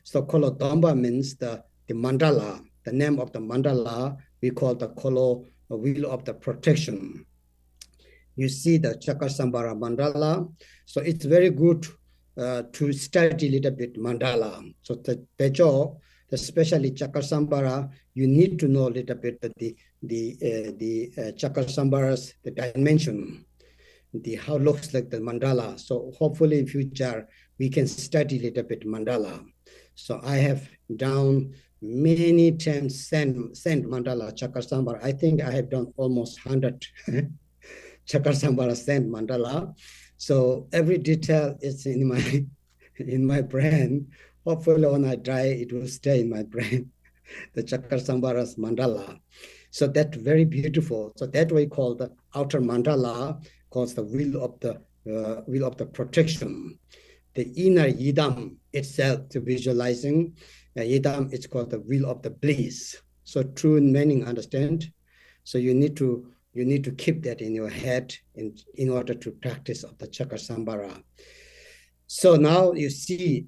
So Kolo Domba means the mandala, the name of the mandala, we call the Kolo will of the protection. You see the Chakrasamvara mandala. So it's very good to study a little bit mandala. So the Decho, especially Chakrasamvara, you need to know a little bit the Chakrasamvara's the dimension, how looks like the mandala. So hopefully in future we can study a little bit mandala. So I have done many times send mandala Chakrasamvara. I think I have done almost 100 Chakrasamvara send mandala. So every detail is in my brain. Hopefully when I die, it will stay in my brain, the Chakrasamvara's mandala. So that's very beautiful. So that we call the outer mandala, calls the wheel of the protection. The inner yidam itself, to visualizing yidam, it's called the wheel of the bliss. So true meaning, understand? So you need to keep that in your head in order to practice of the Chakrasamvara. So now you see,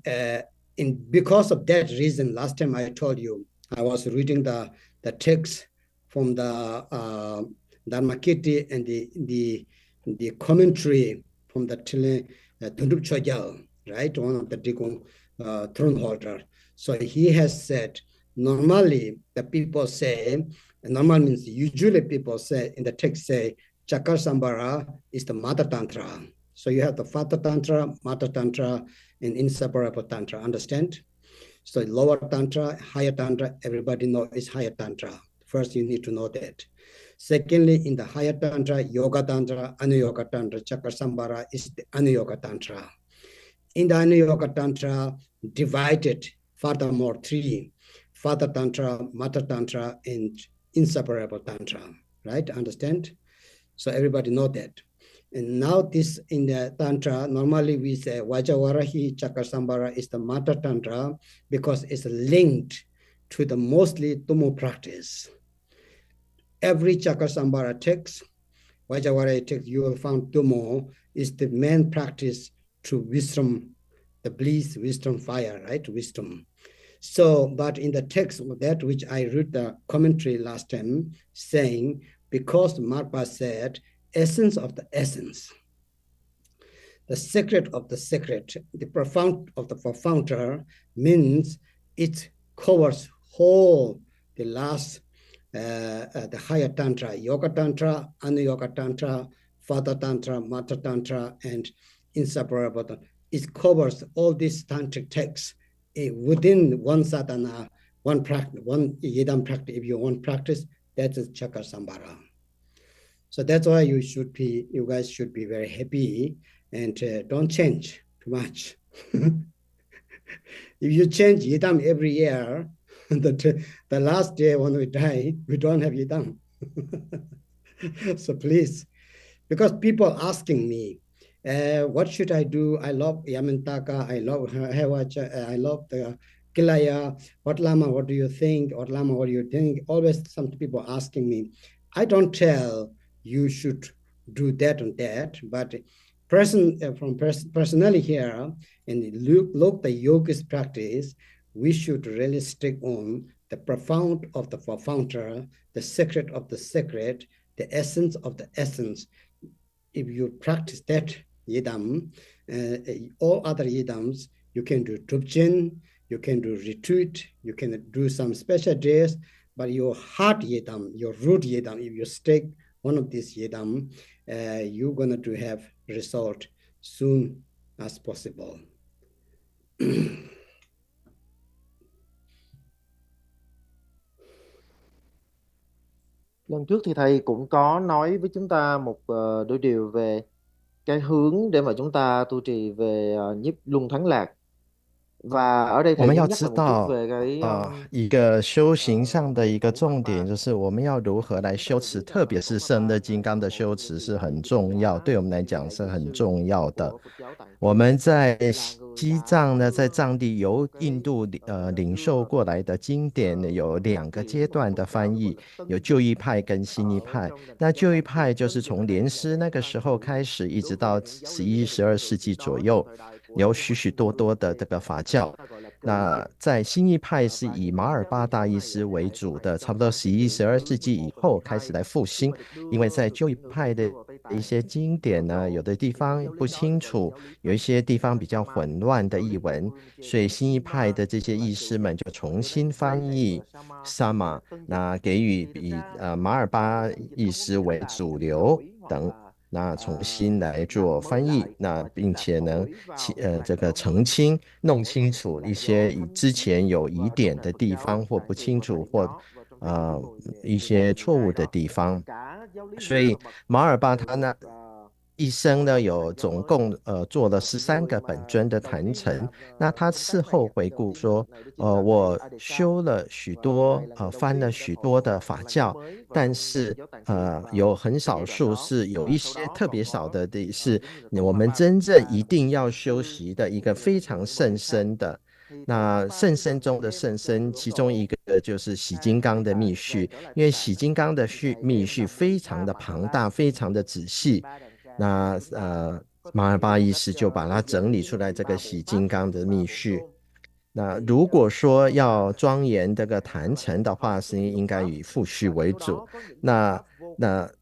because of that reason, last time I told you, I was reading the text from the Dharmakirti and the commentary from the Tundup Chogyal, right? One of the Digong throne holder. So he has said, normally the people say, normal means usually people say in the text say, Chakrasamvara is the mother tantra. So you have the father tantra, mother tantra, and inseparable tantra, understand? So lower tantra, higher tantra, everybody knows is higher tantra. First, you need to know that. Secondly, in the higher tantra, yoga tantra, anuyoga tantra, Chakrasamvara is the anuyoga tantra. In the anuyoga tantra, divided furthermore three: father tantra, mother tantra, and inseparable tantra. Right? Understand? So everybody know that. And now this in the tantra, normally we say Vajrayana Chakrasamvara is the mother tantra because it's linked to the mostly Tumo practice. Every Chakrasamvara text, Vajrayana text, you will find Tumo is the main practice to wisdom, the bliss, wisdom fire, right? Wisdom. So, but in the text of that which I read the commentary last time, saying, because Marpa said, essence of the essence, the secret of the secret, the profound of the profounder means it covers whole the last, the higher tantra, yoga tantra, anuyoga tantra, father tantra, mother tantra, and inseparable tantra. It covers all these tantric texts within one sadhana, one practice, one yidam practice. If you want practice, that is Chakrasamvara. So that's why you guys should be very happy and don't change too much. If you change yidam every year, the last day when we die, we don't have yidam. So please, because people asking me, what should I do? I love Yamantaka, I love Hewacha, I love the Kilaya. What Lama, what do you think? What Lama, what do you think? Always some people asking me. I don't tell you should do that and that, but personally here, and look the yoga's practice, we should really stick on the profound of the profounder, the secret of the secret, the essence of the essence. If you practice that yidam, all other yidams, you can do Drupjin, you can do retreat, you can do some special days, but your heart yidam, your root yidam, if you stick one of these yidam, you're going to have result soon as possible. Lần trước thì thầy cũng có nói với chúng ta một đôi điều về cái hướng để mà chúng ta tu trì về nhiếp luân thắng lạc. và ở đây 我 thầy 们 cũng 要 nhắc 知 lại một chút 道 về cái 一个修行上的一个重点，就是我们要如何来修持，特别是圣乐金刚的修持是很重要，对我们来讲是很重要的。我们在西藏呢，在藏地由印度领受过来的经典有2个阶段的翻译，有旧义派跟新义派。那旧义派就是从莲师那个时候开始，一直到11、12世纪左右，有许许多多的这个法教。那在新义派是以马尔巴大医师为主的，差不多11、12世纪以后开始来复兴，因为在旧义派的一些经典呢，有的地方不清楚，有一些地方比较混乱的译文，所以新义派的这些医师们就重新翻译萨玛，那给予以马尔巴医师为主流等那重新来做翻译，那并且呢，这个澄清、弄清楚一些之前有疑点的地方或不清楚或一些错误的地方。所以马尔巴他呢一生呢有总共做了13个本尊的坛城。那他事后回顾说，我修了许多翻了许多的法教，但是有很少数是有一些特别少的是我们真正一定要修习的一个非常甚深的。那甚深中的甚深，其中一个就是洗金刚的密序，因为洗金刚的密序非常的庞大，非常的仔细。那马尔巴医师就把它整理出来，这个洗金刚的密序。那如果说要庄严这个坛城的话，是应该以复序为主。那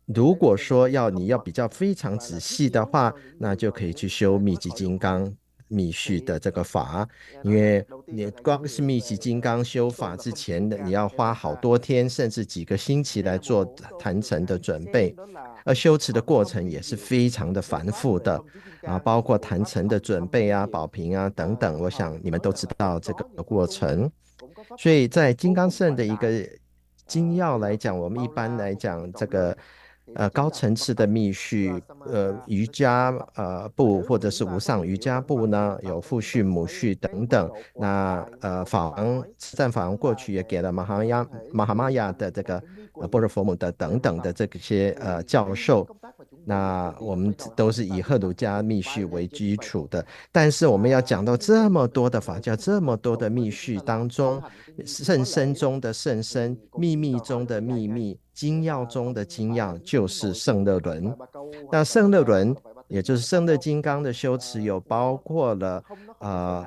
如果说你要比较非常仔细的话，那就可以去修密集金刚密序的这个法，因为你光是密集金刚修法之前的，你要花好多天甚至几个星期来做坛城的准备，而修持的过程也是非常的繁复的包括坛城的准备保平等等，我想你们都知道这个过程。所以在金刚圣的一个精要来讲，我们一般来讲这个高层次的密序瑜伽部或者是无上瑜伽部呢，有父序母序等等。那慈赞法王过去也给了马哈玛亚的这个般若佛母的等等的这些教授。那我们都是以赫鲁加密序为基础的，但是我们要讲到这么多的法教，这么多的密序当中，甚深中的甚深，秘密中的秘密，精要中的精要，就是胜乐轮。那胜乐轮也就是胜乐金刚的修持，有包括了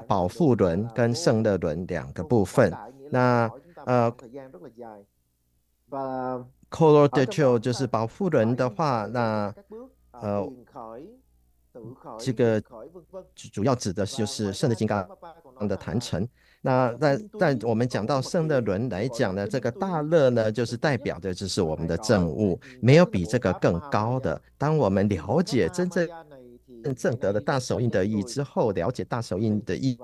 保护轮跟胜乐轮两个部分。那Color de Cho 就是保护轮的话，那这个主要指的就是胜乐金刚的坛城。那但我们讲到胜乐轮来讲呢，这个大乐呢，就是代表的就是我们的正悟，没有比这个更高的。当我们了解真正得了大手印的意义之后，了解大手印的意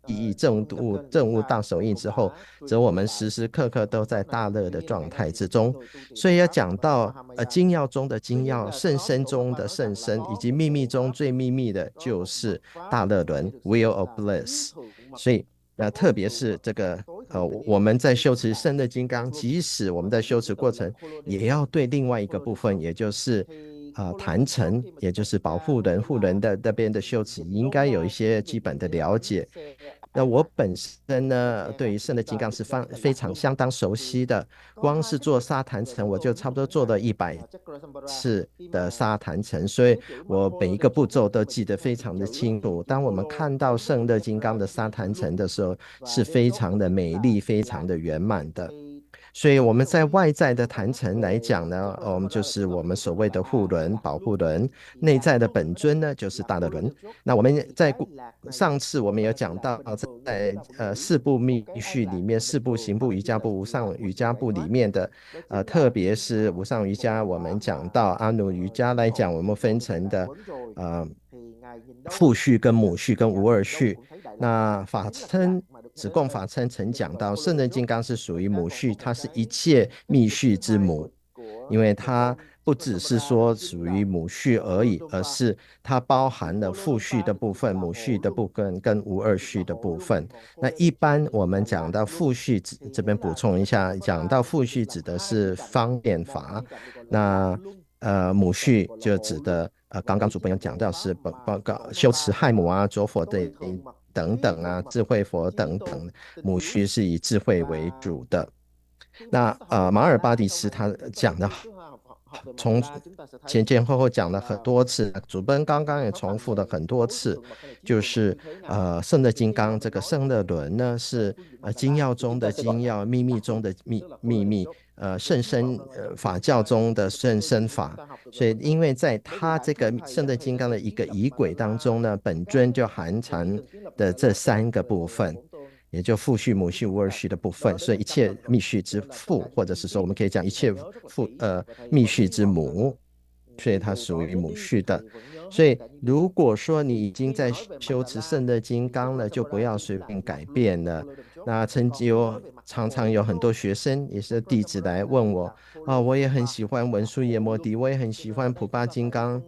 义，正悟大手印之后，则我们时时刻刻都在大乐的状态之中。所以要讲到精要中的精要，甚深中的甚深，以及秘密中最秘密的，就是大乐轮 Wheel of Bliss。所以特别是这个我们在修持胜乐金刚，即使我们在修持过程，也要对另外一个部分，也就是坛城，也就是保护人护人的那边的修持，应该有一些基本的了解。那我本身呢，对于胜乐金刚是非常相当熟悉的，光是做沙坛城，我就差不多做了100次的沙坛城，所以我每一个步骤都记得非常的清楚。当我们看到胜乐金刚的沙坛城的时候，是非常的美丽，非常的圆满的。所以我们在外在的坛城来讲呢，我们就是我们所谓的护轮、保护轮；内在的本尊呢，就是大的轮。那我们在上次我们有讲到，在4部密序里面，4部行部瑜伽部、无上瑜伽部里面的特别是无上瑜伽，我们讲到阿努瑜伽来讲，我们分成的父序跟母序跟无二序。那法称子贡法称曾讲到，胜乐金刚是属于母序，它是一切密序之母，因为它不只是说属于母序而已，而是它包含了父序的部分、母序的部分跟无二序的部分。那一般我们讲到父序，这边补充一下，讲到父序指的是方便法，那母序就指的刚刚主本有讲到是修持亥母卓佛的等等智慧佛等等，母序是以智慧为主的。那马尔巴蒂斯他讲的从前后讲了很多次，主本刚刚也重复了很多次，就是胜乐金刚这个胜乐轮呢是精要中的精要，秘密中的秘密，甚深法教中的甚深法。所以因为在他这个胜乐金刚的一个仪轨当中呢，本尊就含藏的这3个部分，也就父序、母序、无二序的部分，所以一切密序之父，或者是说我们可以讲一切密序之母。所以它属于母序的。所以如果说你已经在修持圣的金刚了，就不要随便改变了。那曾经常常有很多学生也是弟子来问我，我也很喜欢文殊耶摩地，我也很喜欢普巴金刚，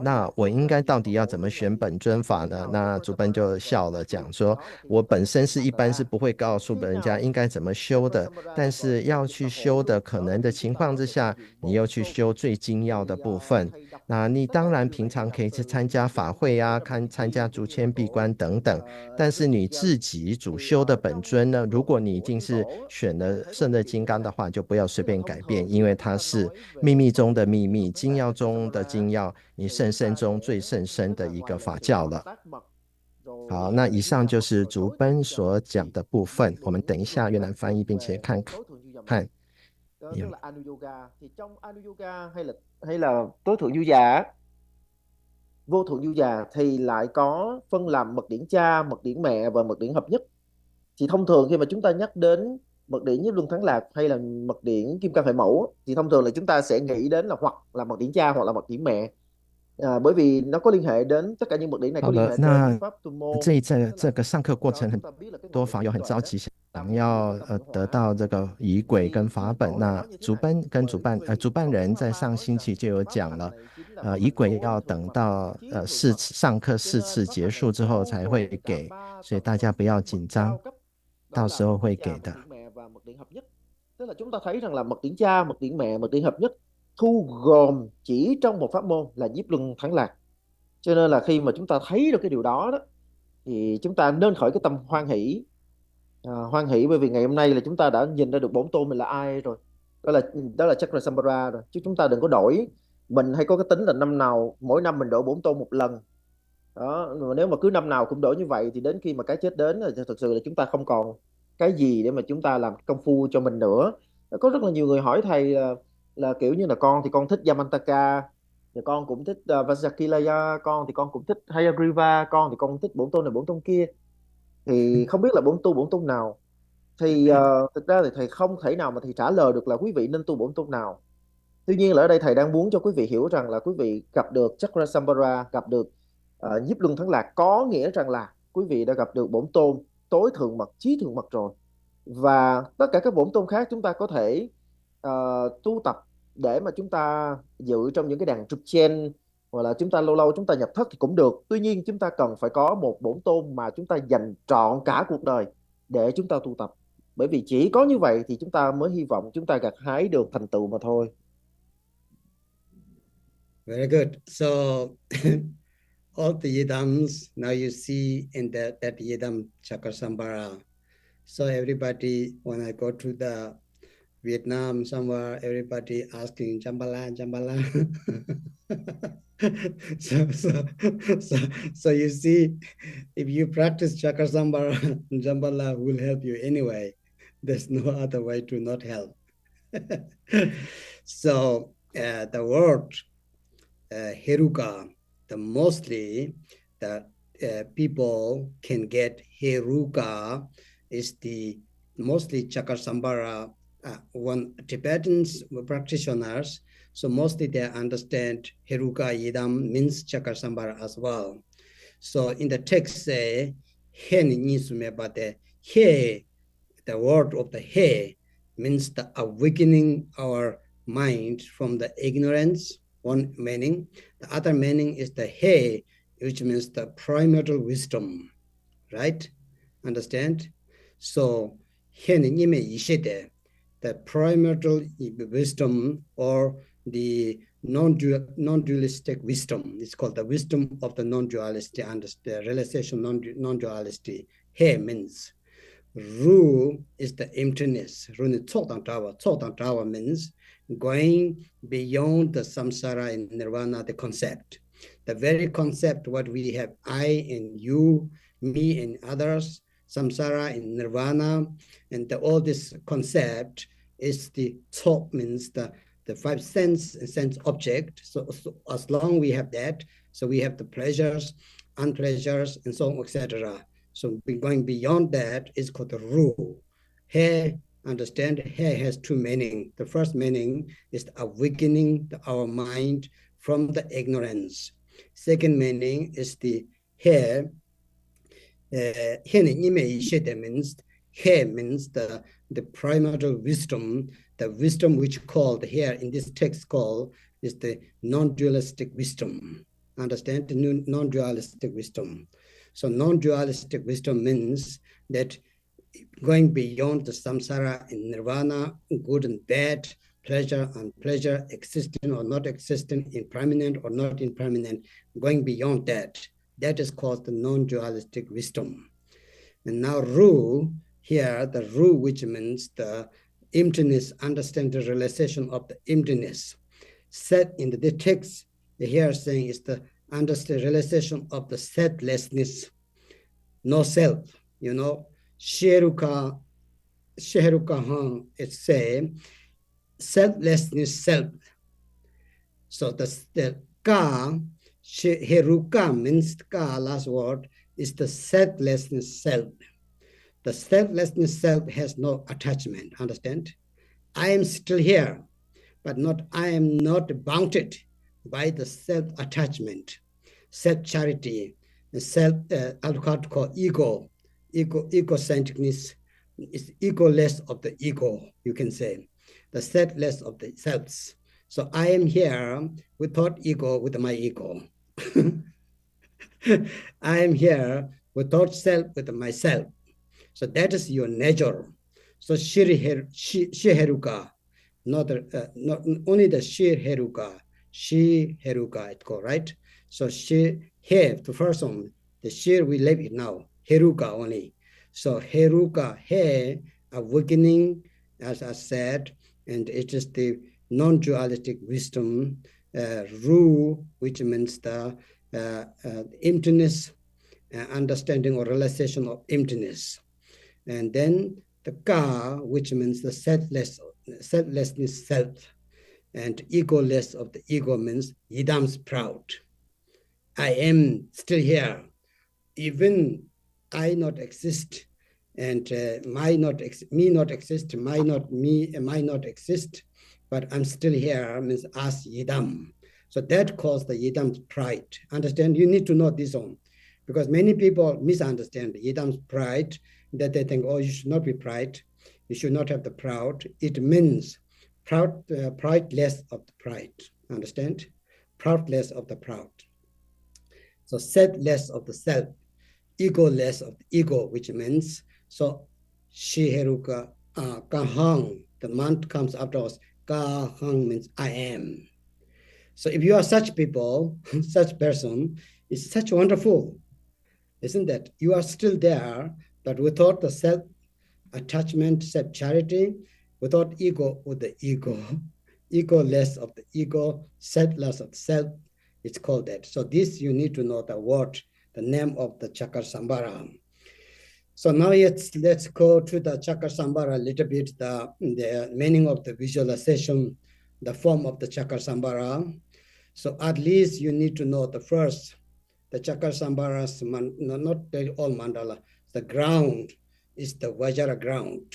那我应该到底要怎么选本尊法呢？那主本就笑了，讲说，我本身一般是不会告诉人家应该怎么修的，但是要去修的可能的情况之下，你又去修最精要的部分。那你当然平常可以去参加法会啊，参加竹签闭关等等，但是你自己主修的本尊呢，如果你已经是选了圣的金刚的话，就不要随便改变，因为它是秘密中的秘密，精要中的精要，你甚深中最甚深的一个法教了。好，那以上就是竹奔所讲的部分，我们等一下越南翻译，并且看看。Tức là Anuyoga, thì trong Anuyoga hay là tối thượng du già, vô thượng du già thì lại có phân làm mật điển cha, mật điển mẹ và mật điển hợp nhất. Thì thông thường khi mà chúng ta nhắc đến mật điển Nhiếp Luân Thắng Lạc hay là mật điển Kim Cang Huệ Mẫu thì thông thường là chúng ta sẽ nghĩ đến là hoặc là mật điển cha hoặc là mật điển mẹ. Bởi vì nó có liên hệ đến tất cả những mật điển này có liên hệ đến pháp tu môn. 这个上课过程很多法友很着急，想要得到这个仪轨跟法本。那主办人在上星期就有讲了，仪轨要等到上课4次结束之后才会给，所以大家不要紧张，到时候会给的。Tức là chúng ta thấy rằng là mật điển cha, mật điển mẹ, mật điển hợp nhất thu gồm chỉ trong một pháp môn là Nhiếp Luân Thắng Lạc. Cho nên là khi mà chúng ta thấy được cái điều đó thì chúng ta nên khởi cái tâm hoan hỷ. Hoan hỷ bởi vì ngày hôm nay là chúng ta đã nhìn ra được bổn tôn mình là ai rồi. Đó là Chakrasamvara rồi. Chứ chúng ta đừng có đổi. Mình hay có cái tính là năm nào mỗi năm mình đổi bổn tôn một lần. Đó, nếu mà cứ năm nào cũng đổi như vậy thì đến khi mà cái chết đến thì thực sự là chúng ta không còn cái gì để mà chúng ta làm công phu cho mình nữa. Có rất là nhiều người hỏi thầy là kiểu như là con thì con thích Yamantaka, thì con cũng thích Vajrayana, con thì con cũng thích Hayagriva, con thì con thích bổn tôn này bổn tôn kia, thì không biết là bổn tôn nào. Thì thực ra thì thầy không thể nào mà thầy trả lời được là quý vị nên tu bổn tôn nào. Tuy nhiên là ở đây thầy đang muốn cho quý vị hiểu rằng là quý vị gặp được Chakrasamvara, gặp được Nhiếp Luân Thắng Lạc có nghĩa rằng là quý vị đã gặp được bổn tôn tối thượng mật, chí thượng mật rồi. Và tất cả các bổn tôn khác chúng ta có thể tu tập để mà chúng ta giữ trong những cái đàn trực chen, hoặc là chúng ta lâu lâu chúng ta nhập thất thì cũng được. Tuy nhiên chúng ta cần phải có một bổn tôn mà chúng ta dành trọn cả cuộc đời để chúng ta tu tập. Bởi vì chỉ có như vậy thì chúng ta mới hy vọng chúng ta gặt hái được thành tựu mà thôi. Very good. So all the yidams now you see in that yidam Chakrasamvara. So everybody, when I go to the Vietnam somewhere, everybody asking Jambala. so you see, if you practice Chakrasamvara, Jambala will help you anyway. There's no other way to not help. So the word Heruka, mostly that people can get Heruka is the mostly Chakrasamvara. When Tibetans practitioners, so mostly they understand Heruka Yidam means Chakrasamvara as well. So in the text say He Nisume, but the He, the word of the He means the awakening our mind from the ignorance, one meaning. The other meaning is the He, which means the primordial wisdom, right? Understand? So He Nime Yishide, the primordial wisdom or the non-dualistic wisdom. It's called the wisdom of the non-duality and the realization non-duality. He means. Ru is the emptiness. Ru Tawa means going beyond the samsara and nirvana, the concept. The very concept what we have, I and you, me and others, samsara and nirvana, and all this concept is the thought, means the five sense object. So as long we have that, so we have the pleasures, unpleasures, and so on, etc. So going beyond that is called the Ru. He understand, hair has two meanings. The first meaning is awakening our mind from the ignorance. Second meaning is the hair. Hair means hair means the primordial wisdom, the wisdom which called here in this text called is the non-dualistic wisdom. Understand the non-dualistic wisdom. So non-dualistic wisdom means that going beyond the samsara and nirvana, good and bad, pleasure and pleasure, existing or not existing, impermanent or not impermanent, going beyond that. That is called the non-dualistic wisdom. And now Ru, here the Ru, which means the emptiness, understand the realization of the emptiness. Set in the text, here saying is the understand realization of the selflessness, no self, you know. Sheruka Han, it say selflessness, self. So the ka, Heruka means ka, last word, is the selflessness self. The selflessness self has no attachment, understand? I am still here, but I am not bounded by the self-attachment, self-charity, egocentricness, is egoless of the ego, you can say, the selfless of the selves. So I am here without ego, with my ego. I am here without self, with myself. So that is your nature. So Shiheruka, not only the Shiheruka, it's called, right? So here, the first one, the Shir we live it now, Heruka only. So Heruka, here, awakening, as I said, and it is the non-dualistic wisdom, Ru, which means the emptiness, understanding or realization of emptiness. And then the Ka, which means the selflessness, self, and egoless of the ego means Yidam's proud. I am still here, even I not exist, and me not exist, my not exist, but I'm still here means as Yidam. So that caused the Yidam's pride. Understand? You need to know this one, because many people misunderstand Yidam's pride, that they think, oh, you should not be pride, you should not have the proud. It means proud, prideless of the pride. Understand? Proudless of the proud. So selfless of the self, egoless of the ego, which means, so Shiheruka, Kahang, the month comes afterwards, Kahang means I am. So if you are such people, such person, it's such wonderful, isn't that? You are still there, but without the self-attachment, self-charity, without ego, with the ego, egoless of the ego, selfless of self, it's called that. So this you need to know the word, the name of the Chakrasamvara. So now let's go to the Chakrasamvara a little bit, the meaning of the visualization, the form of the Chakrasamvara. So at least you need to know the first, the Chakrasamvara's, not all mandala, the ground is the Vajra ground.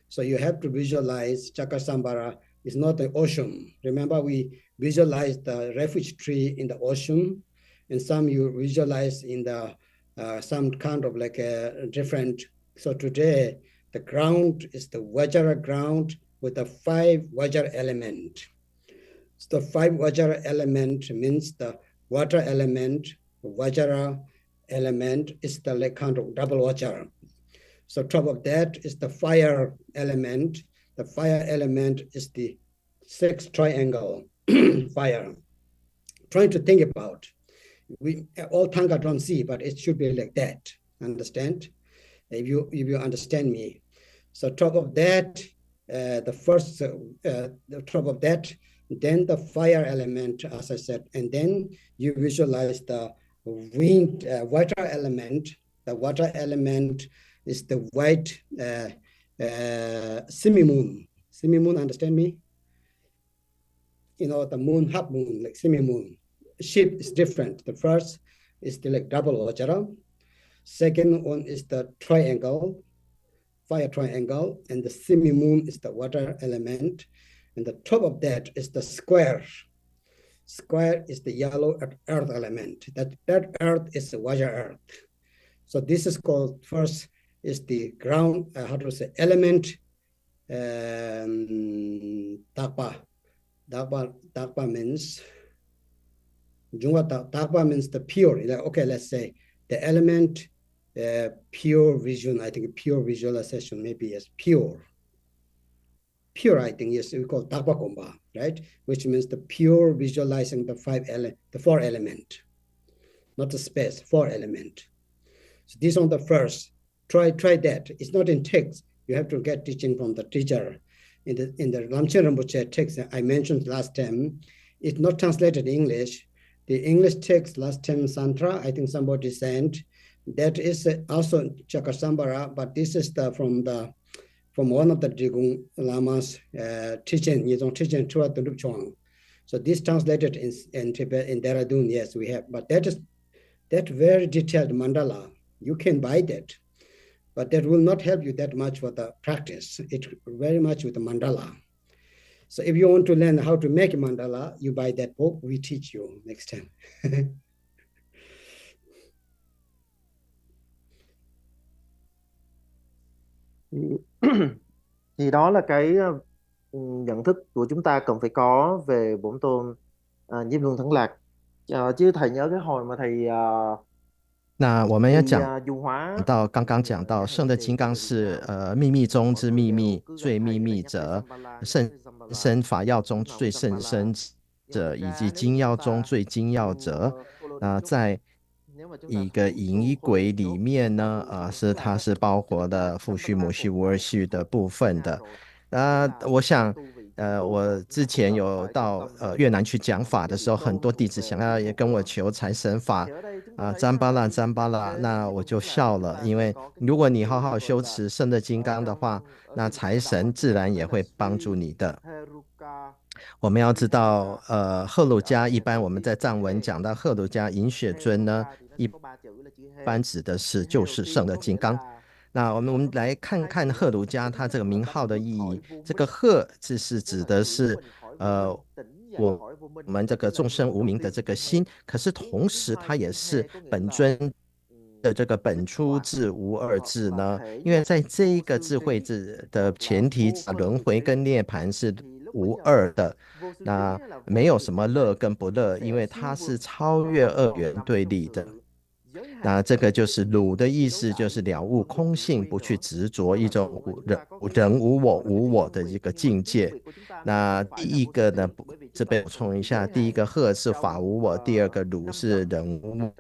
So you have to visualize Chakrasamvara is not the ocean. Remember, we visualize the refuge tree in the ocean, and some you visualize in the some kind of like a different. So today, the ground is the Vajra ground with the 5 Vajra element. So the 5 Vajra element means the water element, Vajra element is the like kind of double Vajra. So top of that is the fire element. The fire element is the 6 triangle fire. Trying to think about. We all Thanga don't see, but it should be like that. Understand? If you understand me. So top of that, the first, the top of that, then the fire element, as I said, and then you visualize the wind, water element. The water element is the white semi-moon. Semi-moon, understand me? You know, the moon, half moon, like semi-moon. Shape is different. The first is the like double Vajra. Second one is the triangle. fire triangle, and the semi-moon is the water element, and the top of that is the square. Square is the yellow earth element. That earth is the Vajra earth. So this is called, first is the ground, how to say, element, Dakpa. Dakpa means, Dakpa means the pure. Okay, let's say the element, pure vision, I think pure visualization maybe is pure. Pure, I think, yes, we call Dakpa Komba, right? Which means the pure visualizing the four element, not the space, four element. So this on the first. Try that. It's not in text. You have to get teaching from the teacher. In the Lamchen Rinpoche text I mentioned last time, it's not translated in English. The English text last time, Santra, I think somebody sent. That is also Chakrasamvara, but this is from one of the Drigung Lama's teaching, teaching throughout the Lupchuang. So this translated in Tibet, in Dehradun, yes, we have. But that very detailed mandala. You can buy that, but that will not help you that much for the practice. It very much with the mandala. So if you want to learn how to make a mandala, you buy that book. We teach you next time. Thì đó là cái nhận thức của chúng ta cần phải có về Bổn Tôn Nhiếp Luân Thắng Lạc. Chứ thầy nhớ cái hồi mà thầy 那我们要讲到刚刚讲到圣的金刚是秘密中之秘密，最秘密者，甚深法要中最甚深者，以及精要中最精要者。在一个隐一轨里面呢，它是包括的父序、母序、无二序的部分的。我想我之前有到越南去讲法的时候，很多弟子想要也跟我求财神法占巴拉，那我就笑了，因为如果你好好修持圣的金刚的话，那财神自然也会帮助你的。我们要知道赫鲁家一般我们在藏文讲到赫鲁家银雪尊呢，一般指的就是圣的金刚。那我们来看看赫鲁家它这个名号的意义。这个赫字是指的是我们这个众生无明的这个心，可是同时它也是本尊的这个本初智无二智呢。因为在这一个智慧智的前提，轮回跟涅槃是无二的，那没有什么乐跟不乐，因为它是超越二元对立的。那这个就是鲁的意思，就是了悟空性，不去执着一种人无我的一个境界。那第一个呢，这边补充一下，第一个鹤是法无我，第二个鲁是人无我。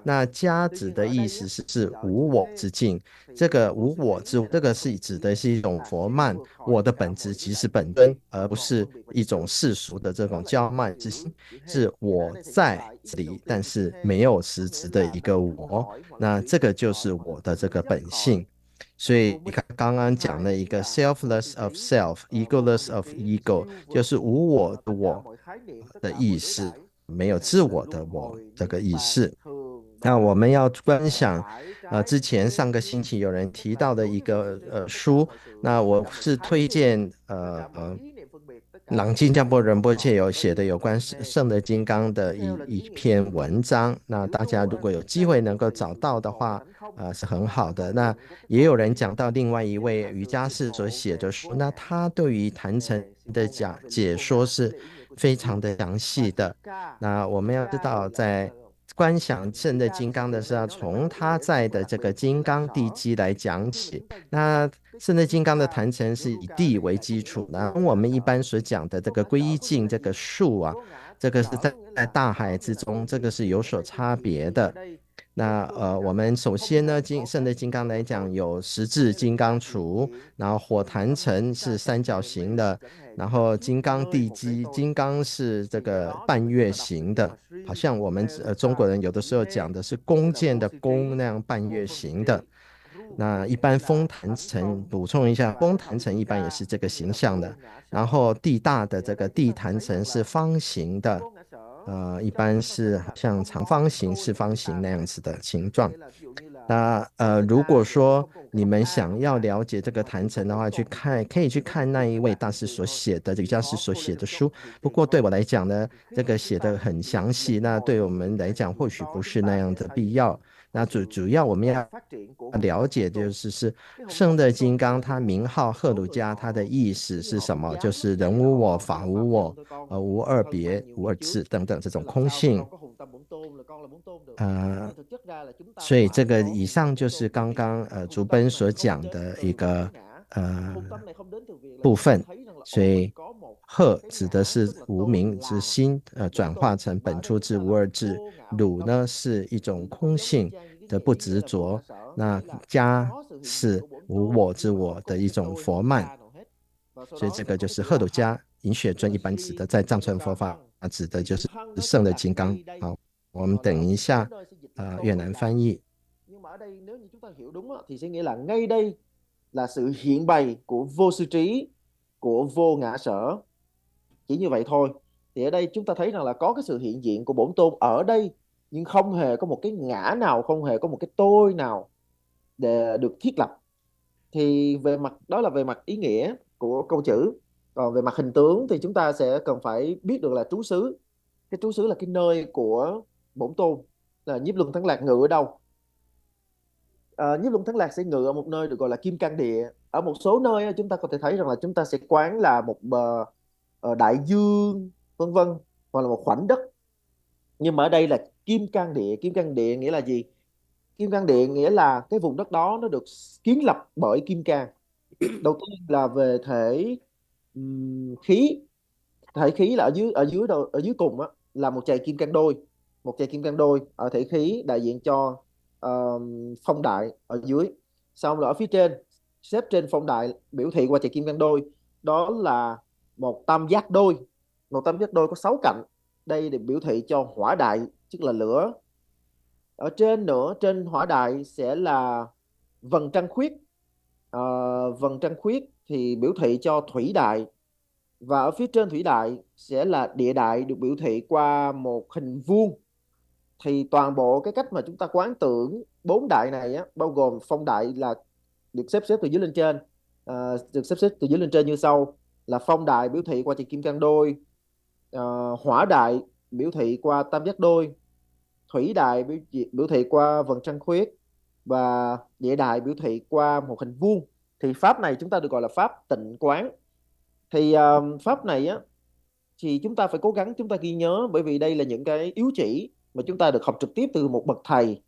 那家指的意思是无我之境，这个无我之，这个是指的是一种佛慢，我的本质即是本尊，而不是一种世俗的这种骄慢之心，是我在这里，但是没有实质的一个我，那这个就是我的这个本性。所以你看刚刚讲了一个 selfless of self，egoless of ego， 就是无我的我的意识，没有自我的我这个意识。那我们要观想之前上个星期有人提到的一个书，那我是推荐朗金加波仁波切有写的有关圣的金刚的一篇文章，那大家如果有机会能够找到的话是很好的。那也有人讲到另外一位瑜伽士所写的书，那他对于坛城的解说是非常的详细的。那我们要知道在观想圣的金刚的是要从他在的这个金刚地基来讲起。那圣的金刚的坛城是以地为基础，那跟我们一般所讲的这个皈依境这个树这个是在大海之中，这个是有所差别的。那我们首先呢，圣的金刚来讲有十字金刚杵，然后火坛城是三角形的，然后金刚地基，金刚是这个半月形的，好像我们中国人有的时候讲的是弓箭的弓那样半月形的。那一般风坛城补充一下，风坛城一般也是这个形象的，然后地大的这个地坛城是方形的，一般是好像长方形、四方形那样子的形状。那如果说你们想要了解这个坛城的话，可以去看那一位大师所写的李教师所写的书。不过对我来讲呢，这个写的很详细，那对我们来讲或许不是那样的必要。那主要我们要了解就是圣的金刚它名号赫鲁家，它的意思是什么？就是人无我，法无我，无二别，无二致等等这种空性。所以这个以上就是刚刚竹奔所讲的一个部分。所以鹤指的是无明之心，转化成本初之无二智。鲁呢是一种空性的不执着，那家是无我之我的一种佛慢。所以这个就是赫鲁家银雪尊一般指的，在藏传佛法指的就是圣的金刚。好，我们等一下越南翻译。 Nhưng mà ở đây nếu như chúng ta hiểu đúng thì sẽ nghĩa là ngay đây là sự hiện bày của vô sư trí, của vô ngã sở. Chỉ như vậy thôi. Thì ở đây chúng ta thấy rằng là có cái sự hiện diện của bổn tôn ở đây, nhưng không hề có một cái ngã nào, không hề có một cái tôi nào để được thiết lập. Thì về mặt đó là về mặt ý nghĩa của câu chữ. Còn về mặt hình tướng thì chúng ta sẽ cần phải biết được là trú xứ. Cái trú xứ là cái nơi của bổn tôn, là Nhiếp Luân Thắng Lạc ngự ở đâu. Nhiếp Luân Thắng Lạc sẽ ngự ở một nơi được gọi là Kim Cang Địa. Ở một số nơi chúng ta có thể thấy rằng là chúng ta sẽ quán là một đại dương vân vân, hoặc là một khoảnh đất. Nhưng mà ở đây là Kim Cang Địa. Kim Cang Địa nghĩa là gì? Kim Cang Địa nghĩa là cái vùng đất đó nó được kiến lập bởi Kim Cang. Đầu tiên là về thể khí. Thể khí là ở dưới cùng á, là một chày kim cang đôi. Một chày kim cang đôi ở thể khí đại diện cho phong đại ở dưới. Xong rồi ở phía trên, xếp trên phong đại biểu thị qua chày kim cang đôi, đó là một tam giác đôi. Một tam giác đôi có 6 cạnh. Đây để biểu thị cho hỏa đại, tức là lửa. Ở trên nữa, trên hỏa đại sẽ là vầng trăng khuyết. Vầng trăng khuyết thì biểu thị cho thủy đại. Và ở phía trên thủy đại sẽ là địa đại, được biểu thị qua một hình vuông. Thì toàn bộ cái cách mà chúng ta quán tưởng 4 đại này á, bao gồm phong đại là được xếp từ dưới lên trên, được xếp từ dưới lên trên như sau: là phong đại biểu thị qua chày kim cang đôi, hỏa đại biểu thị qua tam giác đôi, thủy đại biểu thị qua vầng trăng khuyết, và địa đại biểu thị qua một hình vuông. Thì pháp này chúng ta được gọi là pháp tịnh quán. Thì pháp này á, thì chúng ta phải cố gắng chúng ta ghi nhớ, bởi vì đây là những cái yếu chỉ mà chúng ta được học trực tiếp từ một bậc thầy.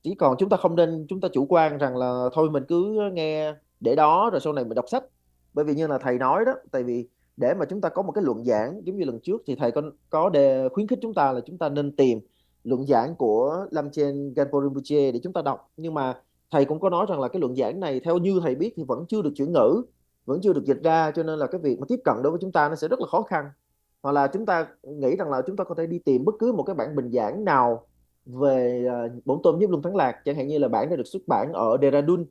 Chỉ còn chúng ta không nên chúng ta chủ quan rằng là thôi mình cứ nghe để đó rồi sau này mình đọc sách. Bởi vì như là thầy nói đó, tại vì để mà chúng ta có một cái luận giảng giống như lần trước thì thầy có khuyến khích chúng ta là chúng ta nên tìm luận giảng của Lamchen Ganpo Rinpoche để chúng ta đọc. Nhưng mà thầy cũng có nói rằng là cái luận giảng này theo như thầy biết thì vẫn chưa được chuyển ngữ, vẫn chưa được dịch ra, cho nên là cái việc mà tiếp cận đối với chúng ta nó sẽ rất là khó khăn. Hoặc là chúng ta nghĩ rằng là chúng ta có thể đi tìm bất cứ một cái bản bình giảng nào về bổn tôn Nhiếp Luân Thắng Lạc, chẳng hạn như là bản đã được xuất bản ở Dehradun,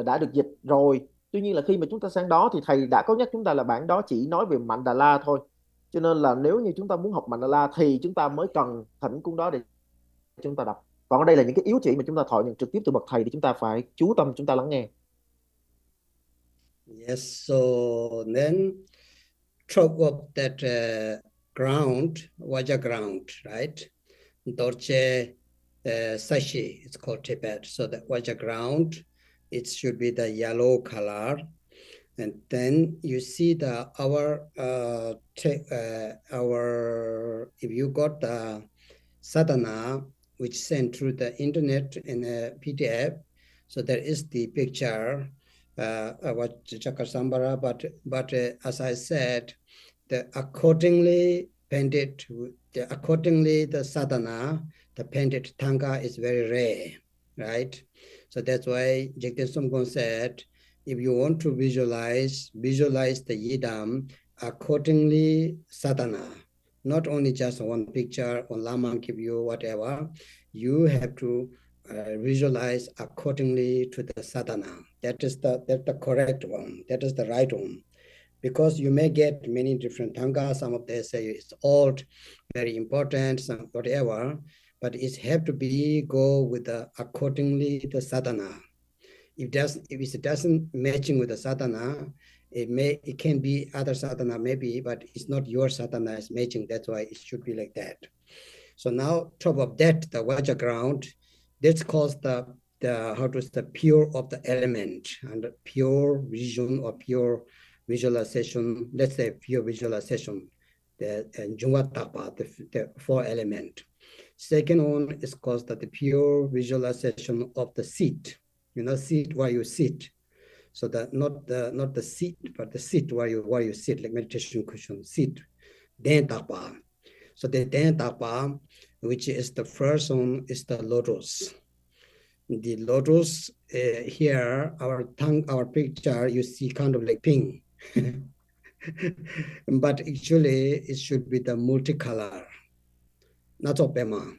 đã được dịch rồi. Tuy nhiên là khi mà chúng ta sang đó thì thầy đã có nhắc chúng ta là bản đó chỉ nói về Mandala thôi. Cho nên là nếu như chúng ta muốn học Mandala thì chúng ta mới cần thỉnh cuốn đó để chúng ta đọc. Còn ở đây là những cái yếu chỉ mà chúng ta thọ nhận trực tiếp từ bậc thầy, thì chúng ta phải chú tâm chúng ta lắng nghe. Yes, so then talk of that ground, Vajra ground, right? Dorje Sashi, it's called Tibet. So the Vajra ground, it should be the yellow color. And then you see if you got the sadhana, which sent through the internet in a PDF, so there is the picture about Chakrasamvara, but as I said, accordingly the sadhana, the painted thanga is very rare, right? So that's why Jigten Somgon said, if you want to visualize the yidam, accordingly sadhana, not only just one picture or lama give you whatever, you have to visualize accordingly to the sadhana. That's the correct one. That is the right one. Because you may get many different tangas. Some of them say it's old, very important, some whatever, but it have to go with accordingly the sadhana. if it doesn't matching with the sadhana, it can be other sadhana maybe, but it's not your sadhana is matching. That's why it should be like that. So now, top of that, the Vajra ground, that's called the pure of the element, and pure vision or pure visualization. Let's say pure visualization, the Jungwa Tapa, the 4 element. Second one is called the pure visualization of the seat. Seat where you sit. So that not the seat, but the seat where you sit, like meditation cushion, sit. Den Tapa. So the Den Tapa, which is the first one, is the lotus. The lotus here, our picture, you see kind of like pink. But actually, it should be the multicolor. Not Obama.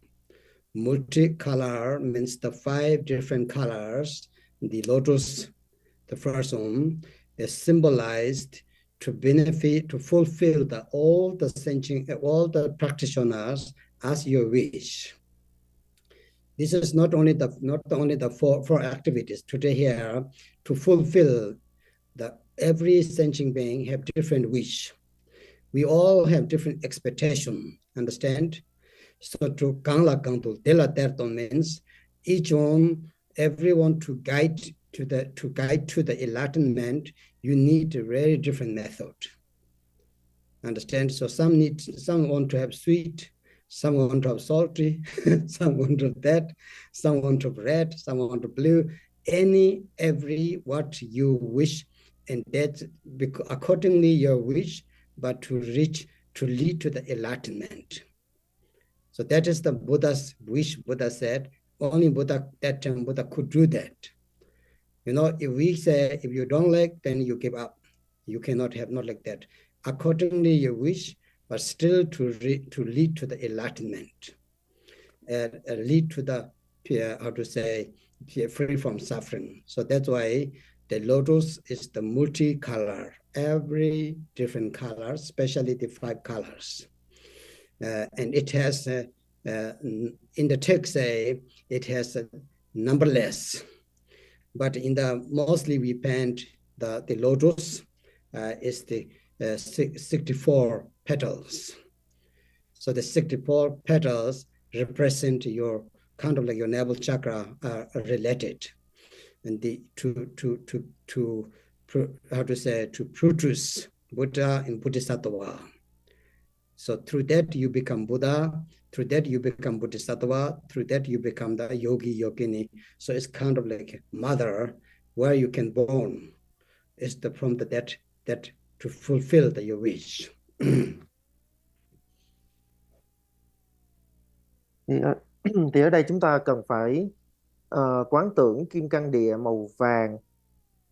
Multicolor means the 5 different colors. The lotus, the first one, is symbolized to benefit, to fulfill all the practitioners as you wish. This is not only the four activities today here to fulfill every sentient being have different wish. We all have different expectation. Understand? So to Kangla Kangtul, Dela Terton means everyone to guide to the enlightenment, you need a very different method. Understand? So some want to have sweet, some want to have salty, some want to have that, some want to have red, some want to blue, every what you wish, and that accordingly your wish, but to lead to the enlightenment. So that is the Buddha's wish. Buddha said, only that time Buddha could do that. If we say, if you don't like, then you give up. You cannot have, not like that. Accordingly you wish, but still to lead to the enlightenment. Lead to the, free from suffering. So that's why the lotus is the multicolor, every different color, especially the 5 colors. And it has, in the text it has numberless, but mostly we paint the lotus is the 64 petals. So the 64 petals represent your kind of like your navel chakra related, and to produce Buddha and Bodhisattva. So through that you become Buddha, through that you become Bodhisattva, through that you become the yogi, yogini. So it's kind of like mother where you can born. It's from that to fulfill your wish. Thì ở đây chúng ta cần phải quán tưởng kim cang địa màu vàng,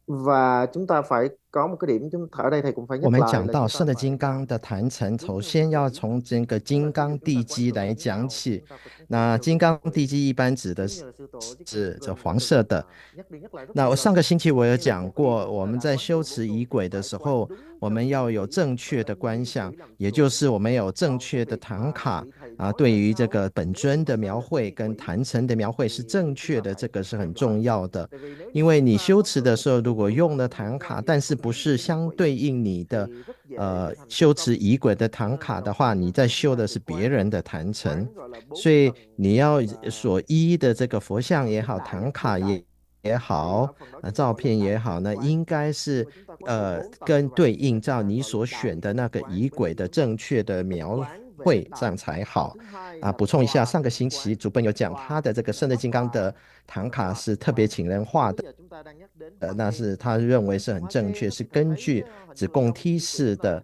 và chúng ta phải có một cái điểm ở đây thầy cũng phải 我 nhắc 们 lại 讲 là 到 chúng ta 圣的 phải 金刚的坛城，首先要从这个金刚地基来讲起。那金刚地基一般指的是这黄色的。那我上个星期我有讲过，我们在修持仪轨的时候，我们要有正确的观想，也就是我们有正确的坛卡对于这个本尊的描绘跟坛城的描绘是正确的，这个是很重要的。因为你修持的时候，如果用了坛卡，但是不是相对应你的修持仪轨的坛卡的话，你在修的是别人的坛城，所以你要所依的这个佛像也好，坛卡也好，照片也好呢，应该是跟对应照你所选的那个仪轨的正确的描绘，这样才好补充一下，上个星期主本有讲他的这个圣的金刚的唐卡是特别请人画的，那是他认为是很正确，是根据子贡梯式的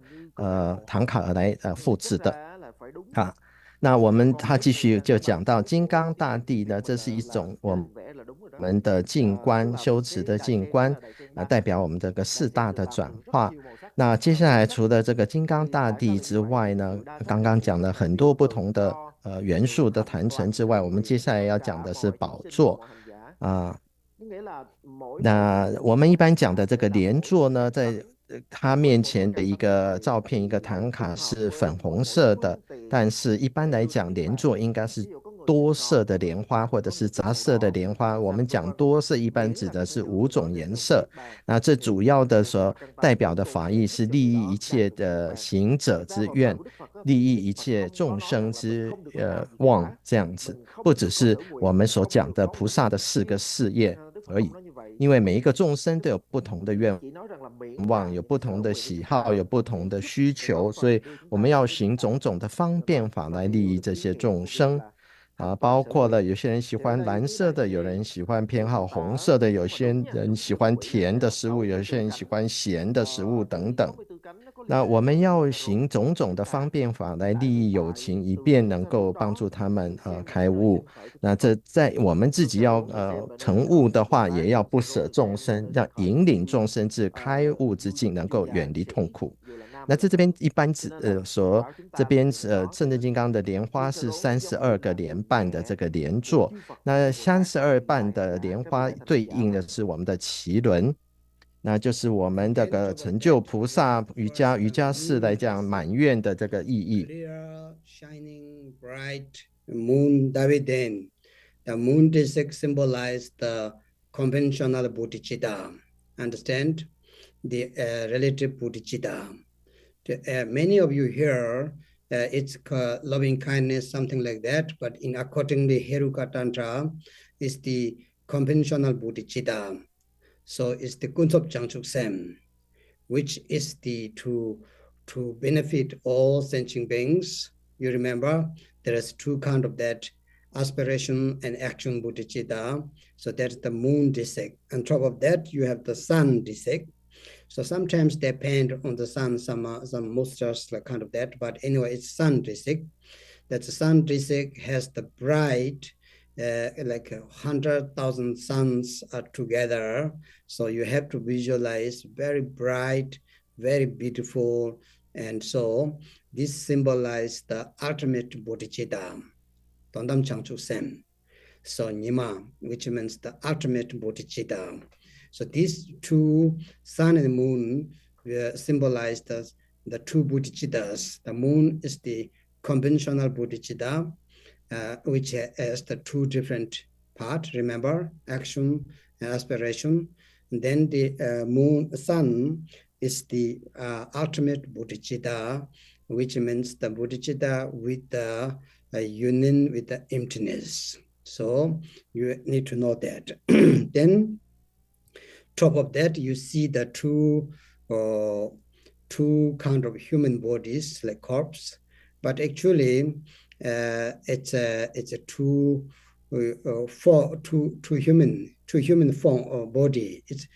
唐卡而来复制的那他继续就讲到金刚大帝呢，这是一种我们的静观修持的静观代表我们这个4大的转化。那接下来除了这个金刚大帝之外呢，刚刚讲了很多不同的元素的坛城之外，我们接下来要讲的是宝座那我们一般讲的这个莲座呢，在他面前的一个照片，一个坛卡是粉红色的，但是一般来讲莲座应该是多色的莲花或者是杂色的莲花。我们讲多色一般指的是5种颜色，那这主要的所代表的法义是利益一切的行者之愿，利益一切众生之望，这样子，不只是我们所讲的菩萨的4个事业而已。因为每一个众生都有不同的愿望，有不同的喜好，有不同的需求，所以我们要行种种的方便法来利益这些众生。包括了有些人喜欢蓝色的，有人喜欢偏好红色的，有些人喜欢甜的食物，有些人喜欢咸的食物等等。那我们要行种种的方便法来利益有情，以便能够帮助他们开悟。那这在我们自己要成悟的话，也要不舍众生，要引领众生至开悟之境，能够远离痛苦。那在这边一般这边圣真金刚的莲花是32个莲瓣的这个莲座，那32瓣的莲花对应的是我们的脐轮，那就是我们这个成就菩萨瑜伽士来讲满愿的这个意义。Shining bright moon Davidan. The moon disk symbolizes the conventional bodhicitta. Understand? The relative bodhicitta. Many of you here, it's loving kindness, something like that. But accordingly, Heruka Tantra is the conventional bodhicitta. So it's the Kunsop Changchuk Sem, which is the to benefit all sentient beings. You remember there is 2 kinds of that, aspiration and action bodhicitta. So that's the moon disk. On top of that, you have the sun disk. So sometimes they paint on the sun some monsters like kind of that, but anyway, it's sun disk. That the sun disk has the bright, like 100,000 suns are together. So you have to visualize very bright, very beautiful, and so this symbolizes the ultimate bodhicitta, Tondam Changchuk Sem. So Nima, which means the ultimate bodhicitta. So these 2, sun and moon, symbolize the 2 bodhicittas. The moon is the conventional bodhicitta, which has the 2 different parts, remember, action and aspiration. And then the sun is the ultimate bodhicitta, which means the bodhicitta with the union with the emptiness. So you need to know that. Then top of that, you see the 2 kind of human bodies like corpse, but actually it's a two human form or body. It's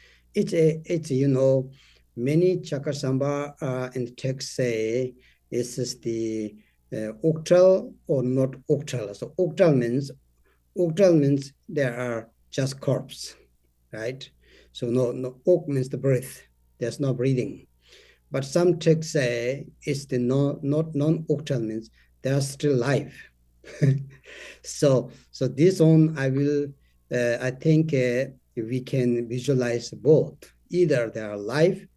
you know, many Chakrasamvara and texts say this is the octal or not octal. So octal means there are just corpse, right? So no ok means the breath. There's no breathing. But some texts say it's the not non-octal means they are still alive. So this one I think we can visualize both. Either they are alive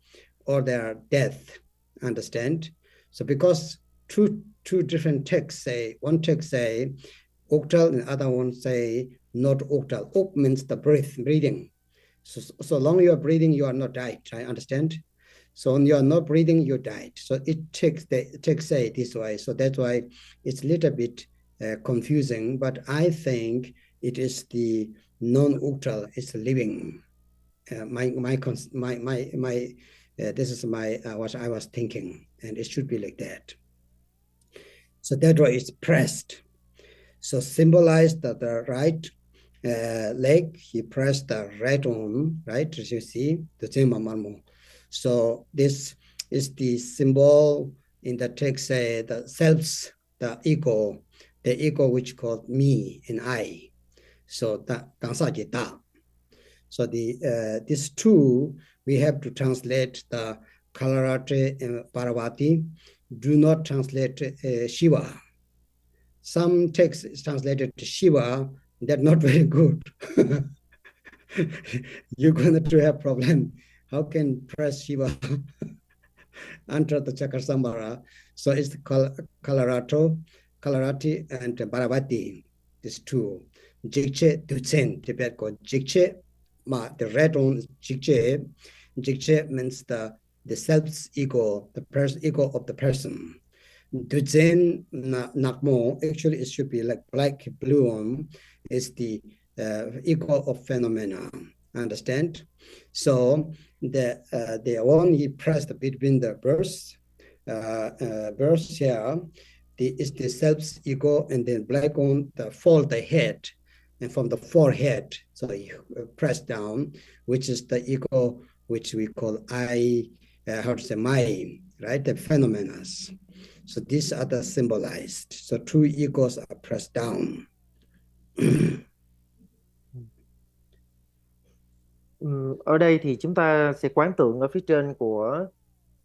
or they are death. Understand? So because two different texts say, one text say octal and other one say not octal. Ok means the breathing. So long you are breathing, you are not died. I understand. So when you are not breathing, you died. So it takes say this way. So that's why it's a little bit confusing. But I think it is the non-octal. It's living. This is my what I was thinking, and it should be like that. So that way it's pressed. So symbolize that the right leg, he pressed the right on, right? As you see, the same marmo. So this is the symbol in the text, the selves, the ego which called me and I. So the gansajita. So these 2, we have to translate the Kalarate and Parvati. Do not translate Shiva. Some text is translated to Shiva. That's not very good. You're going to have problem. How can press Shiva under the Chakrasamvara? So it's Kalarati and Parvati. these two. Jikche Duchen, Tibet called Jikche. The red one is Jikche. Jikche means the self's ego, the ego of the person. Duchen Nakmo, actually it should be like black blue one, is the ego of phenomena. Understand? So the one he pressed between the births here is the self's ego, and then black on the fold the head, and from the forehead, so he pressed down, which is the ego, which we call my, right? The phenomena. So these are the symbolized. So two egos are pressed down. Ở đây thì chúng ta sẽ quán tượng ở phía trên của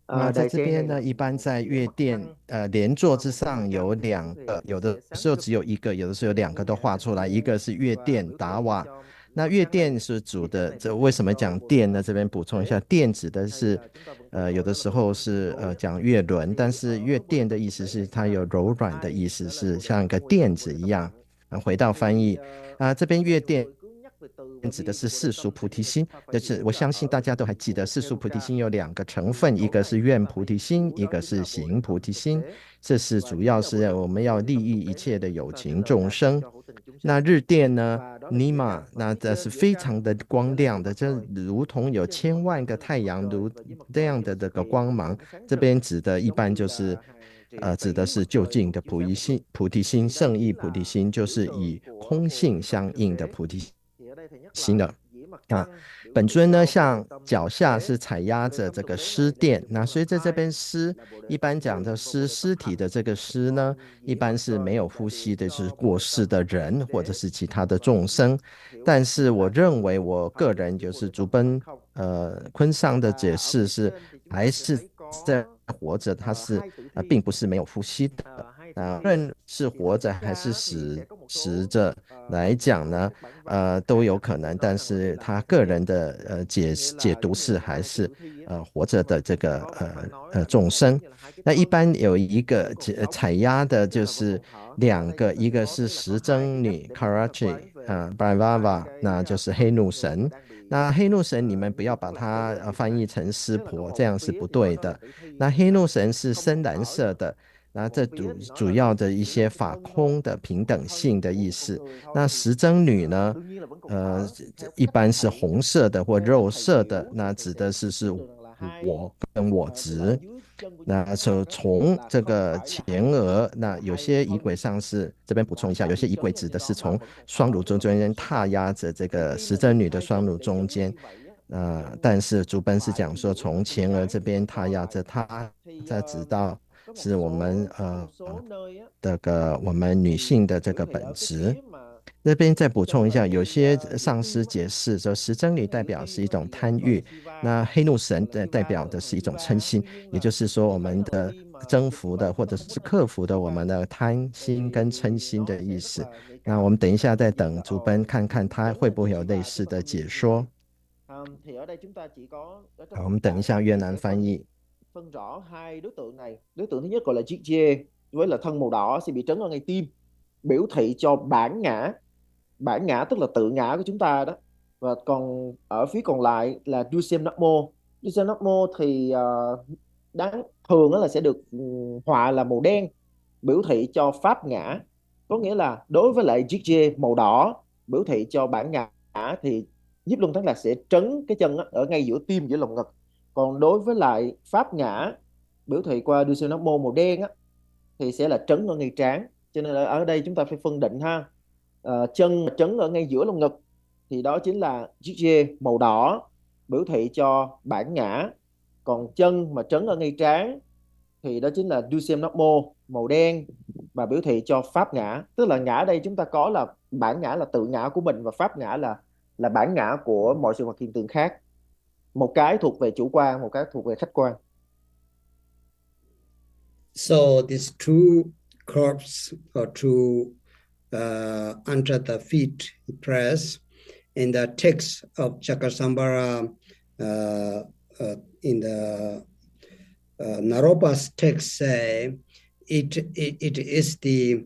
那在 đại 这 sen 边 này 呢， là 一般 một 在 cái 月 mặt 殿 trăng 莲座之上有2个，有的时候只有1个，有的时候有2个都画出来，一个是月殿达瓦。那月殿是主的，这为什么讲殿呢？这边补充一下，殿指的是有的时候是讲月轮，但是月殿的意思是它有柔软的意思，是像一个垫子一样。回到翻译这边月殿指的是世俗菩提心，就是我相信大家都还记得，世俗菩提心有2个成分，一个是愿菩提心，一个是行菩提心。这是主要是我们要利益一切的有情众生。那日殿呢，尼玛，那这是非常的光亮的，就如同有1000万个太阳如这样的这个光芒。这边指的一般就是指的是究竟的菩提心，圣意菩提心，就是以空性相应的菩提心的本尊呢，像脚下是踩压着这个尸垫，那所以在这边尸，一般讲的尸体的这个尸呢，一般是没有呼吸的，就是过世的人或者是其他的众生。但是我认为，我个人就是竹奔昆桑的解释是，还是在活着，他是并不是没有呼吸的。无论是活着还是死着来讲呢，都有可能，但是他个人的解读是还是活着的这个众生。那一般有一个采压的就是2个，一个是时征女 Karachi Brahmava， 那就是黑怒神。那黑怒神你们不要把它翻译成湿婆，这样是不对的。那黑怒神是深蓝色的。那这主要的一些法空的平等性的意思。那时征女呢，一般是红色的或肉色的，那指的是我跟我执。那从这个前额，那有些仪轨上是这边补充一下，有些仪轨指的是从双乳中间踏压着这个时征女的双乳中间。但是竹奔是讲说从前额这边踏压着它，再直到是我们这个我们女性的这个本质。这边再补充一下，有些上师解释说，时征女代表是一种贪欲，那黑怒神代表的是一种嗔心，也就是说我们的征服的或者是克服的我们的贪心跟嗔心的意思。那我们等一下再等竹奔看看他会不会有类似的解说。好，我们等一下越南翻译。phân rõ 2 đối tượng này. Đối tượng thứ nhất gọi là Jigje với là thân màu đỏ sẽ bị trấn ở ngay tim, biểu thị cho bản ngã. Bản ngã tức là tự ngã của chúng ta đó. Và còn ở phía còn lại là Dusem Nakmo. Dusem Nakmo thì thường là sẽ được họa là màu đen, biểu thị cho pháp ngã. Có nghĩa là đối với lại Jigje màu đỏ biểu thị cho bản ngã thì Nhiếp Luân Thắng Lạc sẽ trấn cái chân ở ngay giữa tim, giữa lồng ngực. Còn đối với lại pháp ngã biểu thị qua Dusem Nakmo màu đen thì sẽ là trấn ở ngay trán. Cho nên là ở đây chúng ta phải phân định ha. Chân trấn ở ngay giữa lồng ngực thì đó chính là Jigje màu đỏ biểu thị cho bản ngã. Còn chân mà trấn ở ngay trán thì đó chính là Dusem Nakmo màu đen và biểu thị cho pháp ngã. Tức là ngã đây chúng ta có là bản ngã là tự ngã của mình và pháp ngã là bản ngã của mọi sự vật hiện tượng khác. Một cái thuộc về chủ quan, một cái thuộc về khách quan. So these two curbs or two under the feet press in the text of Chakrasamvara in the Naropa's text say it is the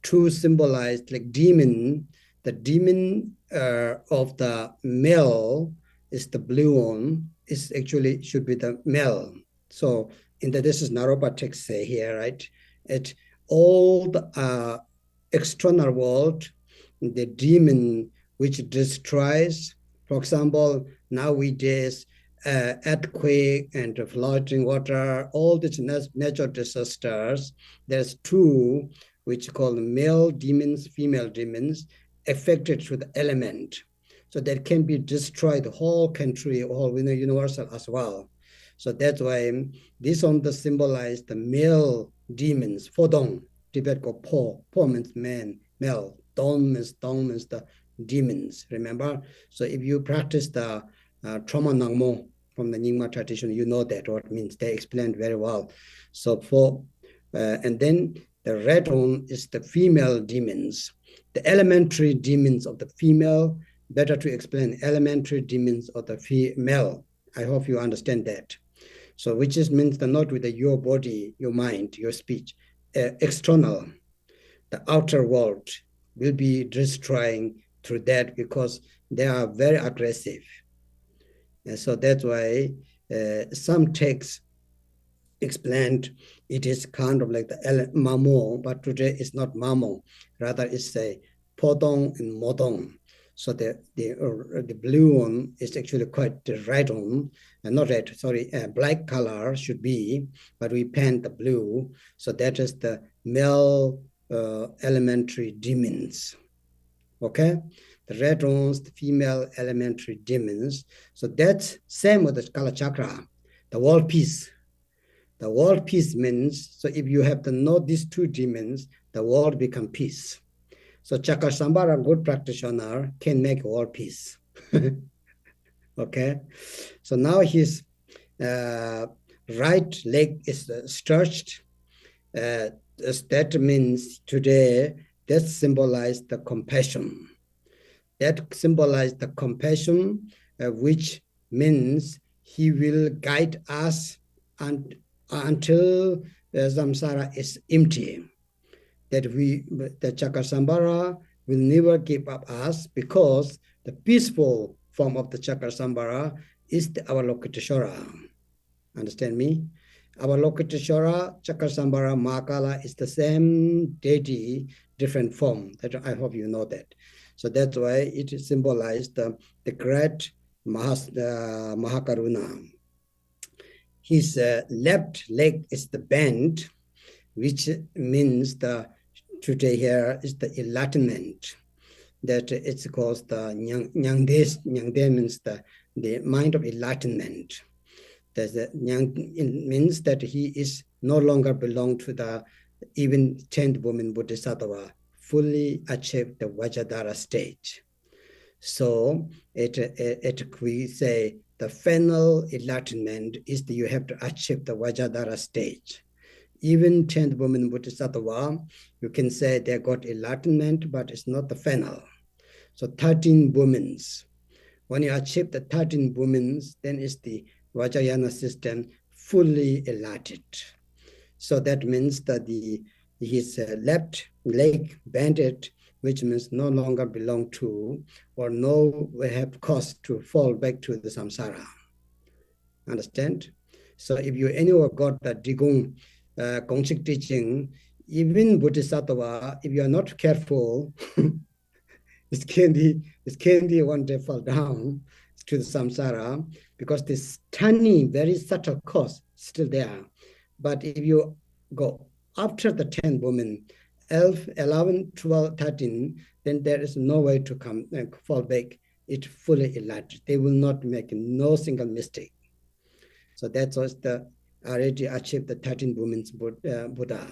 to symbolize like demon. The demon of the male is the blue one. Is actually should be the male. So this is Naropa text say here, right? It all the external world, the demon which destroys. For example, nowadays, earthquake and flooding water, all these natural disasters. There's two which called male demons, female demons, affected through the element. So that can be destroyed the whole country, whole universal as well. So that's why this one the symbolize the male demons. Fodong, Tibet called Po. Po means man, male. Dong means the demons. Remember? So if you practice the trauma nangmo from the Nyingma tradition, you know that what it means. They explained very well. So and then the red one is the female demons, the elementary demons of the female. Better to explain elementary demons of the female. I hope you understand that. So which is means the not with your body, your mind, your speech, external, the outer world will be destroying through that because they are very aggressive. And so that's why some texts explained it is kind of like the mamo, but today it's not mamo, rather it's a podong and modong. So the blue one is actually quite the red one, not red, sorry, black color should be, but we paint the blue. So that is the male elementary demons. Okay, the red ones, the female elementary demons. So that's same with the Kala Chakra, the world peace. The world peace means, so if you have to know these two demons, the world become peace. So Chakrasamvara, good practitioner, can make world peace. Okay, so now his right leg is stretched. That means today, that symbolizes the compassion. That symbolizes the compassion, which means he will guide us until samsara is empty. That the Chakrasamvara will never give up us because the peaceful form of the Chakrasamvara is the Avalokiteshvara. Understand me? Avalokiteshvara, Chakrasamvara, Mahakala is the same deity, different form. That I hope you know that. So that's why it symbolized the great Mahakaruna. His left leg is the bend, which means today here is the enlightenment. That it's called the Nyangde means the mind of enlightenment. It means that he is no longer belong to the even 10th woman Bodhisattva, fully achieved the Vajradhara stage. So we say the final enlightenment is that you have to achieve the Vajradhara stage. Even 10th woman Bodhisattva, you can say they got enlightenment, but it's not the final. So 13 women. When you achieve the 13 women, then it's the Vajrayana system fully enlightened. So that means that his left leg bended, which means no longer belong to, or no have cause to fall back to the samsara. Understand? So if you anywhere got the Digung Gongshik teaching, even Bodhisattva, if you are not careful, it can be one day fall down to the samsara because this tiny, very subtle cause still there. But if you go after the 10 women, 11, 12, 13, then there is no way to come and fall back. It fully enlightened. They will not make no single mistake. So that's was the already achieved the 13 women's Buddha.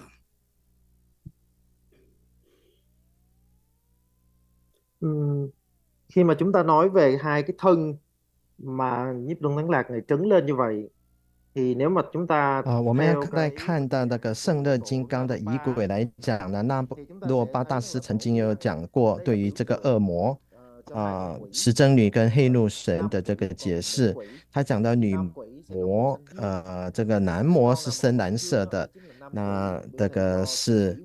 Khi mà chúng ta nói về hai cái thân mà Nhiếp Luân Thắng Lạc này trấn lên như vậy, thì nếu mà chúng ta 我们要 theo 再 cái 看到那个胜乐金刚的仪轨来讲呢，那洛巴大师曾经有讲过对于这个恶魔石真女跟黑怒神的这个解释。他讲到女魔这个男魔是深蓝色的，那这个是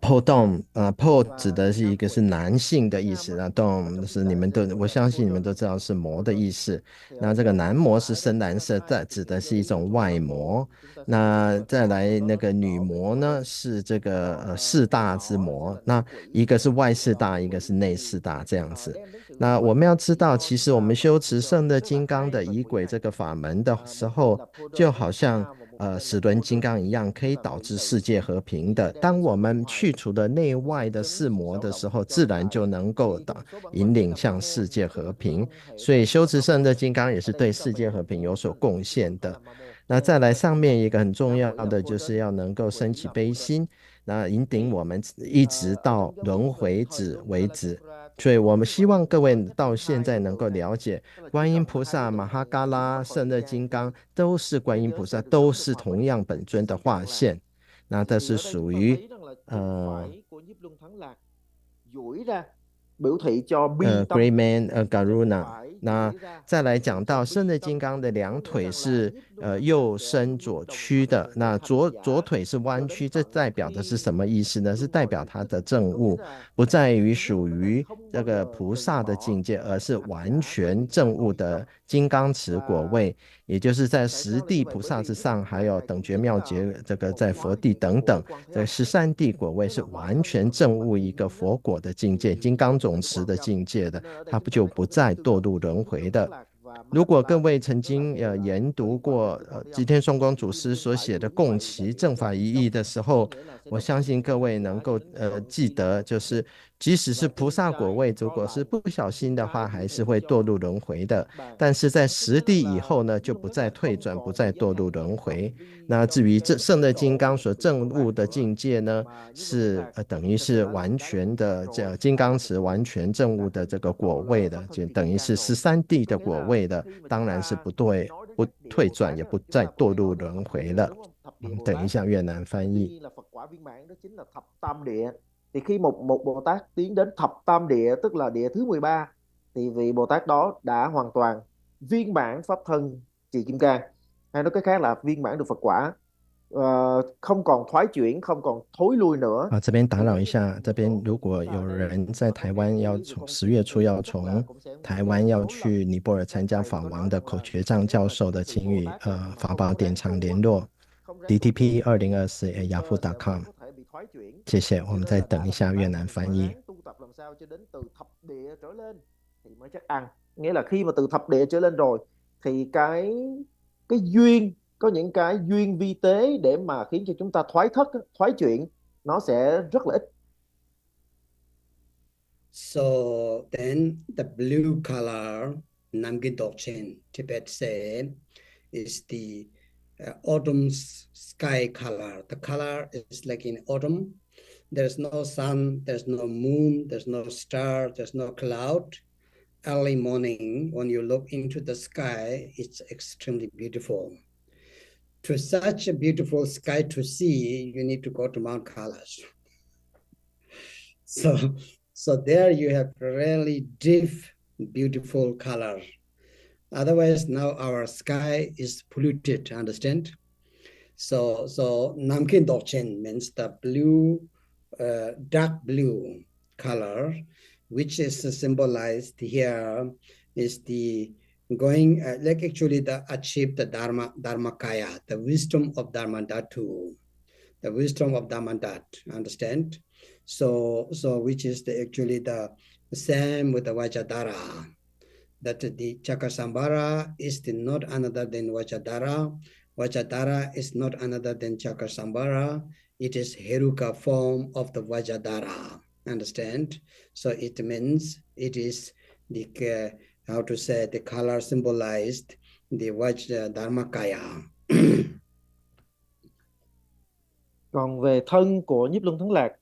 po dom，po 指的是一个是男性的意思，那 dom 是我相信你们都知道是魔的意思。那这个男魔是深蓝色，指的是一种外魔。那再来那个女魔呢，是这个四大之魔，那一个是外四大，一个是内四大这样子。那我们要知道，其实我们修持圣的金刚的仪轨这个法门的时候，就好像齿轮金刚一样，可以导致世界和平的。当我们去除了内外的四魔的时候，自然就能够引领向世界和平。所以修持圣的金刚也是对世界和平有所贡献的。那再来上面一个很重要的，就是要能够升起悲心，那引领我们一直到轮回止为止。所以我们希望各位到现在能够了解，观音菩萨、马哈嘎拉、圣乐金刚都是观音菩萨，都是同样本尊的化现。那这是属于Great Man Garuna。那再来讲到圣的金刚的两腿是右伸左屈的，那左腿是弯曲，这代表的是什么意思呢？是代表他的证悟不在于属于这个菩萨的境界，而是完全证悟的金刚持果位，也就是在十地菩萨之上，还有等觉妙觉这个在佛地等等，这13地果位是完全证悟一个佛果的境界，金刚总持的境界的，它就不再堕入轮回的。如果各位曾经研读过吉天双光祖师所写的共齐正法一义的时候，我相信各位能够记得，就是即使是菩萨果位，如果是不小心的话，还是会堕入轮回的。但是在十地以后呢，就不再退转，不再堕入轮回。那至于圣的金刚所证悟的境界呢，是等于是完全的金刚持完全证悟的这个果位的，就等于是13地的果位的，当然是不退转，也不再堕入轮回了。等一下越南翻译。Thì khi một Bồ Tát tiến đến thập tam địa, tức là địa thứ 13, thì vị Bồ Tát đó đã hoàn toàn viên mãn pháp thân trì kim cang, hay nói cách khác là viên mãn được Phật quả, không còn thoái chuyển, không còn thối lui nữa。这边打扰一下，这边如果有人在台湾要从10月初要从台湾要去尼泊尔参加法王的口诀藏教授的，请与法宝典藏联络 dtp2024@yahoo.com。谢谢，我们再等一下越南翻译。Nghĩa là khi mà từ thập địa trở lên rồi thì cái duyên, có những cái duyên vi tế để mà khiến cho chúng ta thoái chuyển, nó sẽ rất là ít. So then the blue color, Namgin Dokchen, Tibet say, is the autumn sky color. The color is like in autumn. There's no sun, there's no moon, there's no star, there's no cloud. Early morning, when you look into the sky, it's extremely beautiful. To such a beautiful sky to see, you need to go to Mount Kailash. So there you have really deep, beautiful color. Otherwise, now our sky is polluted, understand? So Namkin Dokchen means the blue, dark blue color, which is symbolized here is the going, like actually the achieve the Dharmakaya, the wisdom of Dharmadhatu, the wisdom of Dharmadat, understand? So which is actually the same with the Vajradhara, that the Chakrasamvara is not another than Vajradhara. Vajradhara is not another than Chakrasamvara. It is Heruka form of the Vajradhara. Understand? So it means it is the how to say the color symbolized the Vajradharmakaya. Còn về thân của Nhiếp Luân Thắng Lạc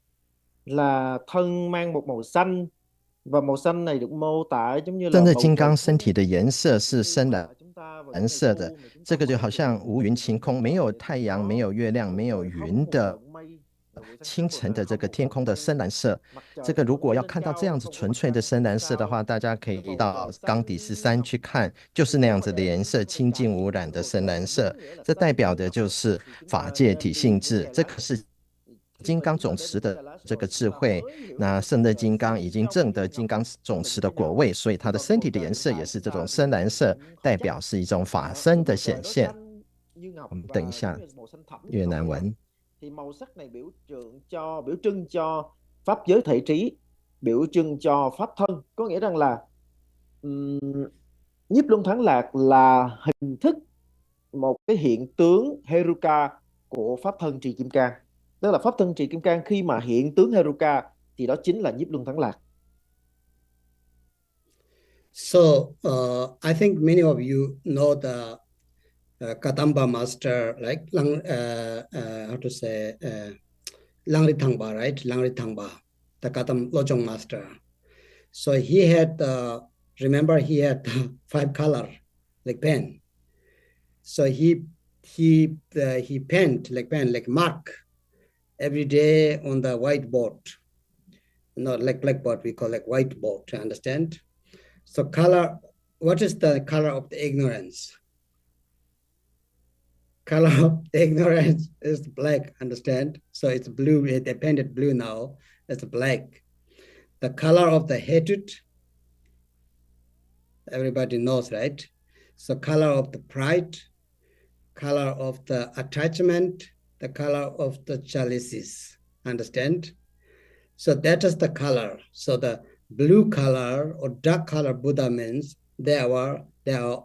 là thân mang một màu xanh, và màu xanh này được mô tả giống như là 真的金刚身体的颜色是深蓝色的，这个就好像无云晴空，没有太阳，没有月亮，没有云的清晨的这个天空的深蓝色。这个如果要看到这样子纯粹的深蓝色的话，大家可以到冈底斯山去看，就是那样子的颜色，清净无染的深蓝色。这代表的就是法界体性智，这可是金刚总持的这个智慧。那圣乐金刚已经证得金刚总持的果位，所以他的身体的颜色也是这种深蓝色，代表是一种法身的显现。我们等一下，越南文。thì màu sắc này biểu trưng cho pháp giới thể trí, biểu trưng cho pháp thân, có nghĩa rằng là nhiếp luân thắng lạc là hình thức, một cái hiện tướng Heruka của pháp thân trì kim cang. Tức là pháp thân trì kim cang khi mà hiện tướng Heruka thì đó chính là nhiếp luân thắng lạc. So I think many of you know the Kadamba master, like how to say, Langritangpa, right? Langritangpa, the Kadam Lojong master. So he had, remember, he had 5 color like pen. So he paint like mark every day on the whiteboard. Not like blackboard, we call like whiteboard. Understand? So color. What is the color of the ignorance? Color of ignorance is black, understand? So it's blue, they painted blue now, it's black. The color of the hatred, everybody knows, right? So color of the pride, color of the attachment, the color of the jealousies, understand? So that is the color. So the blue color or dark color Buddha means they are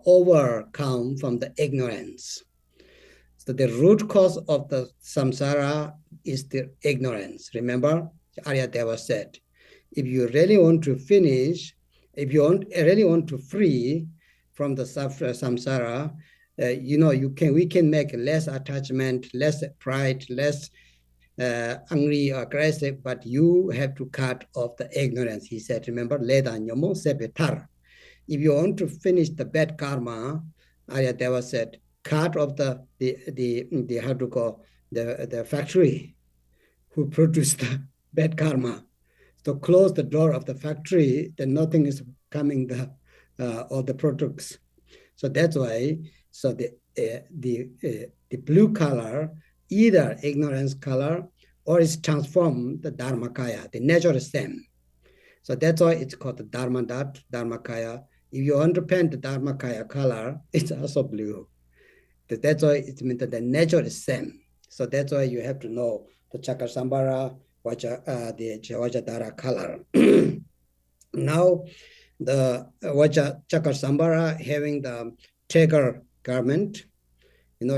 overcome from the ignorance. So the root cause of the samsara is the ignorance. Remember, Aryadeva said, if you really want to finish, if you really want to free from the samsara, we can make less attachment, less pride, less angry or aggressive, but you have to cut off the ignorance. He said, remember, Leda Nyomo Sepetar. If you want to finish the bad karma, Aryadeva said, cut off the how to call the factory who produced the bad karma. So close the door of the factory, then nothing is coming all the products. So that's why. So the blue color, either ignorance color or is transformed the dharmakaya. The nature is same. So that's why it's called the dharmakaya. If you want to paint the dharmakaya color, it's also blue. That's why it means that the nature is same. So that's why you have to know the Chakrasamvara, the Vajradhara color. Now, the Chakrasamvara having the tiger garment,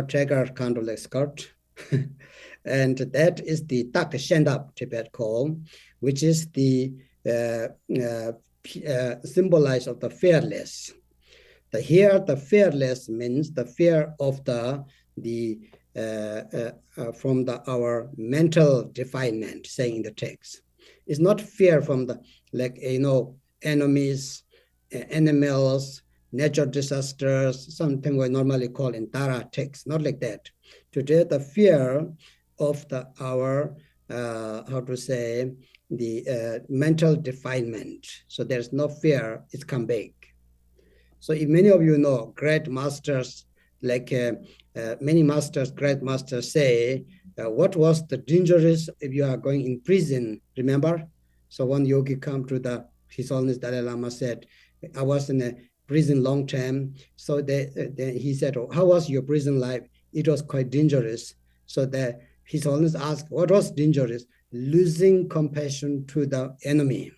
tiger kind of like skirt, and that is the Tak Shendap Tibet call, which is the symbolize of the fearless. Here, the fearless means the fear of from our mental defilement, saying in the text. It's not fear from the enemies, animals, natural disasters, something we normally call in Tara text. Not like that. Today, the fear of our the mental defilement. So there's no fear. It's come back. So if many of you know, great masters, like many masters, great masters say, what was the dangerous if you are going in prison, remember? So one yogi come to His Holiness Dalai Lama said, I was in a prison long time. So he said, how was your prison life? It was quite dangerous. So His Holiness asked, what was dangerous? Losing compassion to the enemy.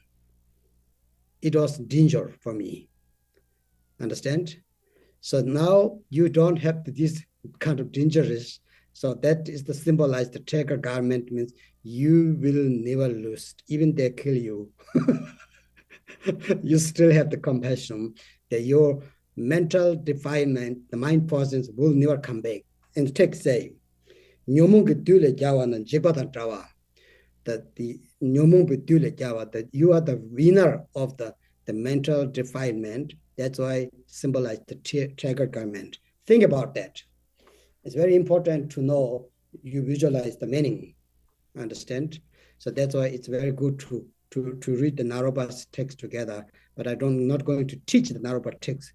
It was danger for me. Understand? So now you don't have this kind of dangerous. So that is the symbolized the tiger garment means you will never lose. Even they kill you. You still have the compassion that your mental defilement, the mind poisons will never come back. And the text say, that that you are the winner of the mental defilement. That's why symbolize the tiger garment. Think about that. It's very important to know, you visualize the meaning. understand. So that's why it's very good to read the Naropa's text together. But I'm not going to teach the Naropa text.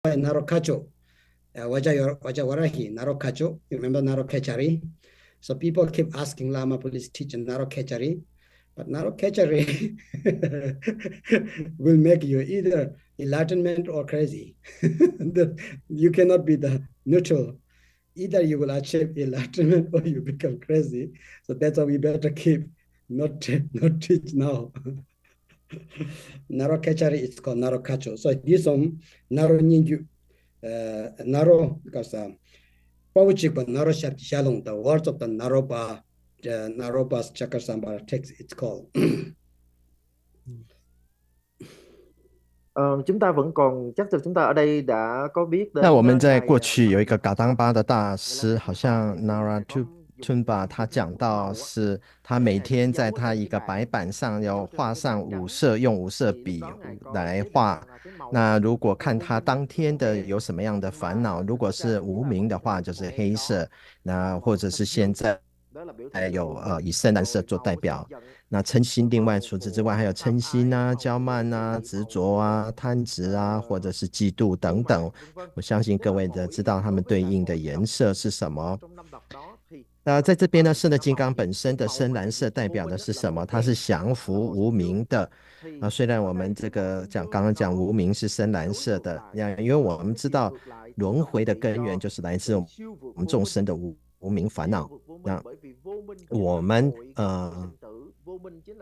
Narokacho, Vajrayana, Narokacho. You remember Narokachari? So people keep asking Lama, please teach Narokachari. But Narokachari will make you either enlightenment or crazy. You cannot be the neutral. Either you will achieve enlightenment or you become crazy. So that's why we better keep not teach now. Narokachari is called Narokacho. So this one Naro Ninju, Naro because Pauchik Naro Shalom, the words of the Naropa, Naropa's Chakrasamvara text, it's called. Chúng ta vẫn còn chắc là chúng ta ở đây đã có biết 那 đến 我们在 ngài 过去有一个噶当巴的大师，好像 Naratunba， 他讲到是他每天在他一个白板上要画上五色，用五色笔来画。那如果看他当天的有什么样的烦恼，如果是无明的话，就是黑色；那或者是现在有以深蓝色做代表。那嗔心，另外除此之外还有嗔心啊、骄慢啊、执着啊、贪执啊，或者是嫉妒等等。我相信各位的知道他们对应的颜色是什么。那在这边呢，圣的金刚本身的深蓝色代表的是什么？它是降伏无明的。虽然我们这个刚刚讲无明是深蓝色的，因为我们知道轮回的根源就是来自我们众生的无明烦恼。那我们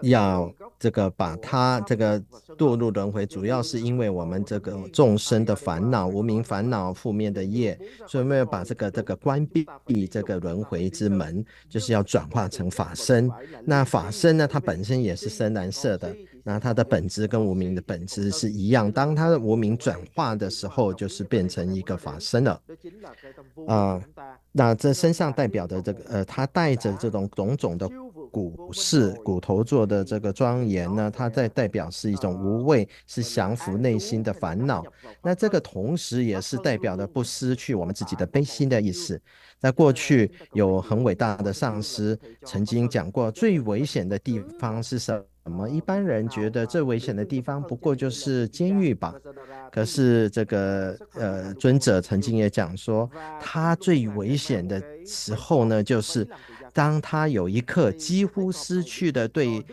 要这个把它这个堕入轮回，主要是因为我们这个众生的烦恼、无明烦恼、负面的业，所以我们要把这个关闭这个轮回之门，就是要转化成法身。那法身呢，它本身也是深蓝色的，那它的本质跟无明的本质是一样。当它的无明转化的时候，就是变成一个法身了。那这身上代表的这个它带着这种种种的骨头做的这个庄严呢，它在代表是一种无畏，是降服内心的烦恼。那这个同时也是代表的不失去我们自己的悲心的意思。在过去有很伟大的上师曾经讲过，最危险的地方是什么？一般人觉得最危险的地方不过就是监狱吧。可是这个尊者曾经也讲说，他最危险的时候呢，就是当他有一刻几乎失去了对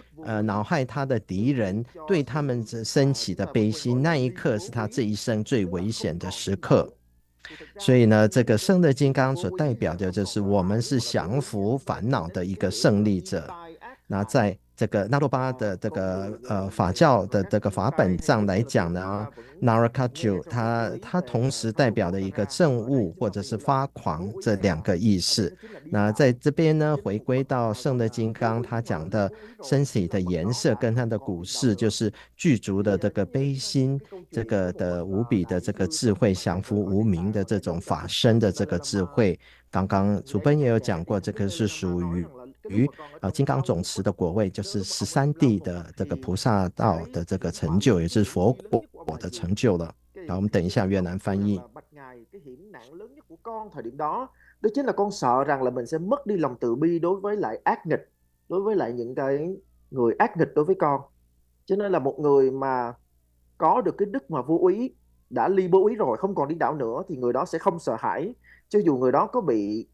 恼害他的敌人对他们升起的悲心，那一刻是他这一生最危险的时刻。所以呢，这个圣的金刚所代表的就是我们是降服烦恼的一个胜利者。那在这个那罗巴的这个法教的这个法本上来讲呢，Narakaju 它同时代表的一个证悟或者是发狂这两个意思。那在这边呢，回归到圣的金刚，他讲的身体的颜色跟他的骨饰，就是具足的这个悲心，这个的无比的这个智慧，降服无明的这种法身的这个智慧。刚刚主本也有讲过，这个是属于金刚总持的果位，就是13地的这个菩薩道的这个成就，也是佛果的成就了。好，我们等一下越南翻译。 cái hiểm nạn lớn nhất của con thời điểm đó chính là con sợ rằng là mình sẽ mất đi lòng từ bi đối với lại ác nghịch, đối với lại những cái người ác nghịch đối với con. Cho nên là một người mà có được cái đức mà vô ý, đã ly vô ý rồi, không còn đi đạo nữa, thì người đó sẽ không sợ hãi. Cho dù người đó có bị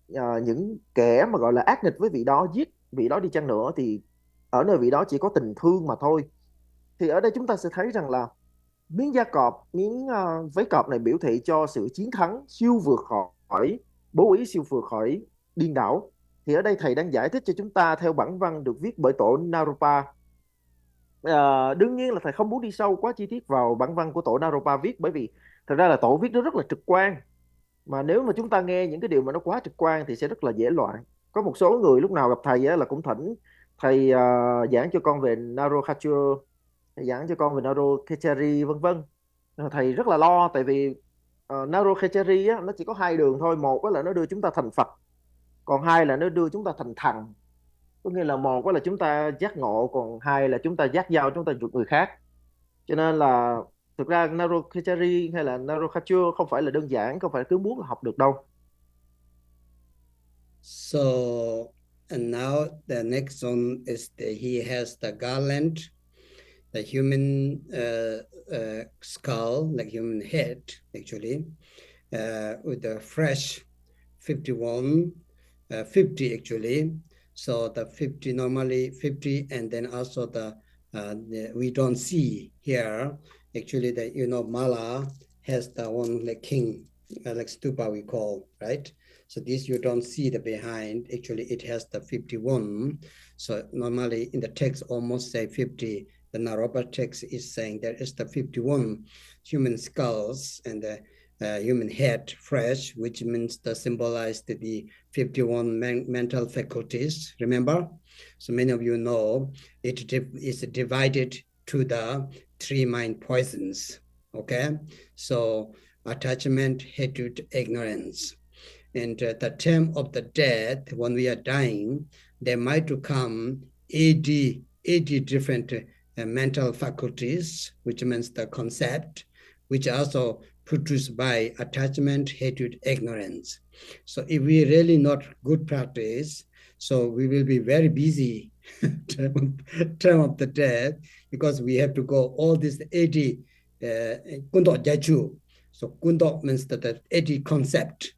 những kẻ mà gọi là ác nghịch với vị đó giết vị đó đi chăng nữa, thì ở nơi vị đó chỉ có tình thương mà thôi. Thì ở đây chúng ta sẽ thấy rằng là miếng da cọp, miếng váy cọp này biểu thị cho sự chiến thắng, siêu vượt khỏi bố ý, siêu vượt khỏi điên đảo. Thì ở đây thầy đang giải thích cho chúng ta theo bản văn được viết bởi tổ Naropa. Đương nhiên là thầy không muốn đi sâu quá chi tiết vào bản văn của tổ Naropa viết, bởi vì thật ra là tổ viết nó rất là trực quan. Mà nếu mà chúng ta nghe những cái điều mà nó quá trực quan thì sẽ rất là dễ loạn. Có một số người lúc nào gặp thầy là cũng thỉnh thầy giảng cho con về Narokachur, giảng cho con về Narokachari vân vân. Thầy rất là lo, tại vì Narokachari nó chỉ có hai đường thôi. Một là nó đưa chúng ta thành Phật, còn hai là nó đưa chúng ta thành thần. Có nghĩa là một là chúng ta giác ngộ, còn hai là chúng ta giác giao, chúng ta giục người khác. Cho nên là Thực ra Narokachari hay là Narokachur không phải là đơn giản, không phải cứ muốn là học được đâu. So, and now the next one is he has the garland, the human skull, like human head, actually, with the fresh 51, 50 actually. So the 50 normally 50, and then also the we don't see here actually the mala has the one like king like stupa we call, right? So this you don't see the behind. Actually, it has the 51. So normally in the text almost say 50. The Naropa text is saying there is the 51 human skulls and the human head fresh, which means to symbolize the 51 mental faculties. Remember? So many of you know it is divided to the 3 mind poisons. Okay? So attachment, hatred, ignorance. And the term of the death, when we are dying, there might come 80 different mental faculties, which means the concept, which also produced by attachment, hatred, ignorance. So if we really not good practice, so we will be very busy term of the death, because we have to go all these 80 kundo jachu. So kundo means that the 80 concept.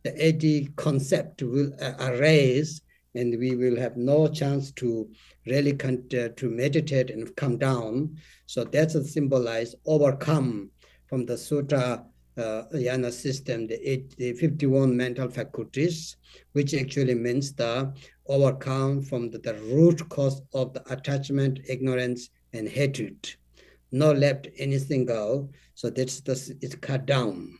The 80 concept will arise, and we will have no chance to really to meditate and come down. So that's a symbolized overcome from the Sutta Yana system, the 51 mental faculties, which actually means the overcome from the root cause of the attachment, ignorance, and hatred. No left any single. So that's it's cut down.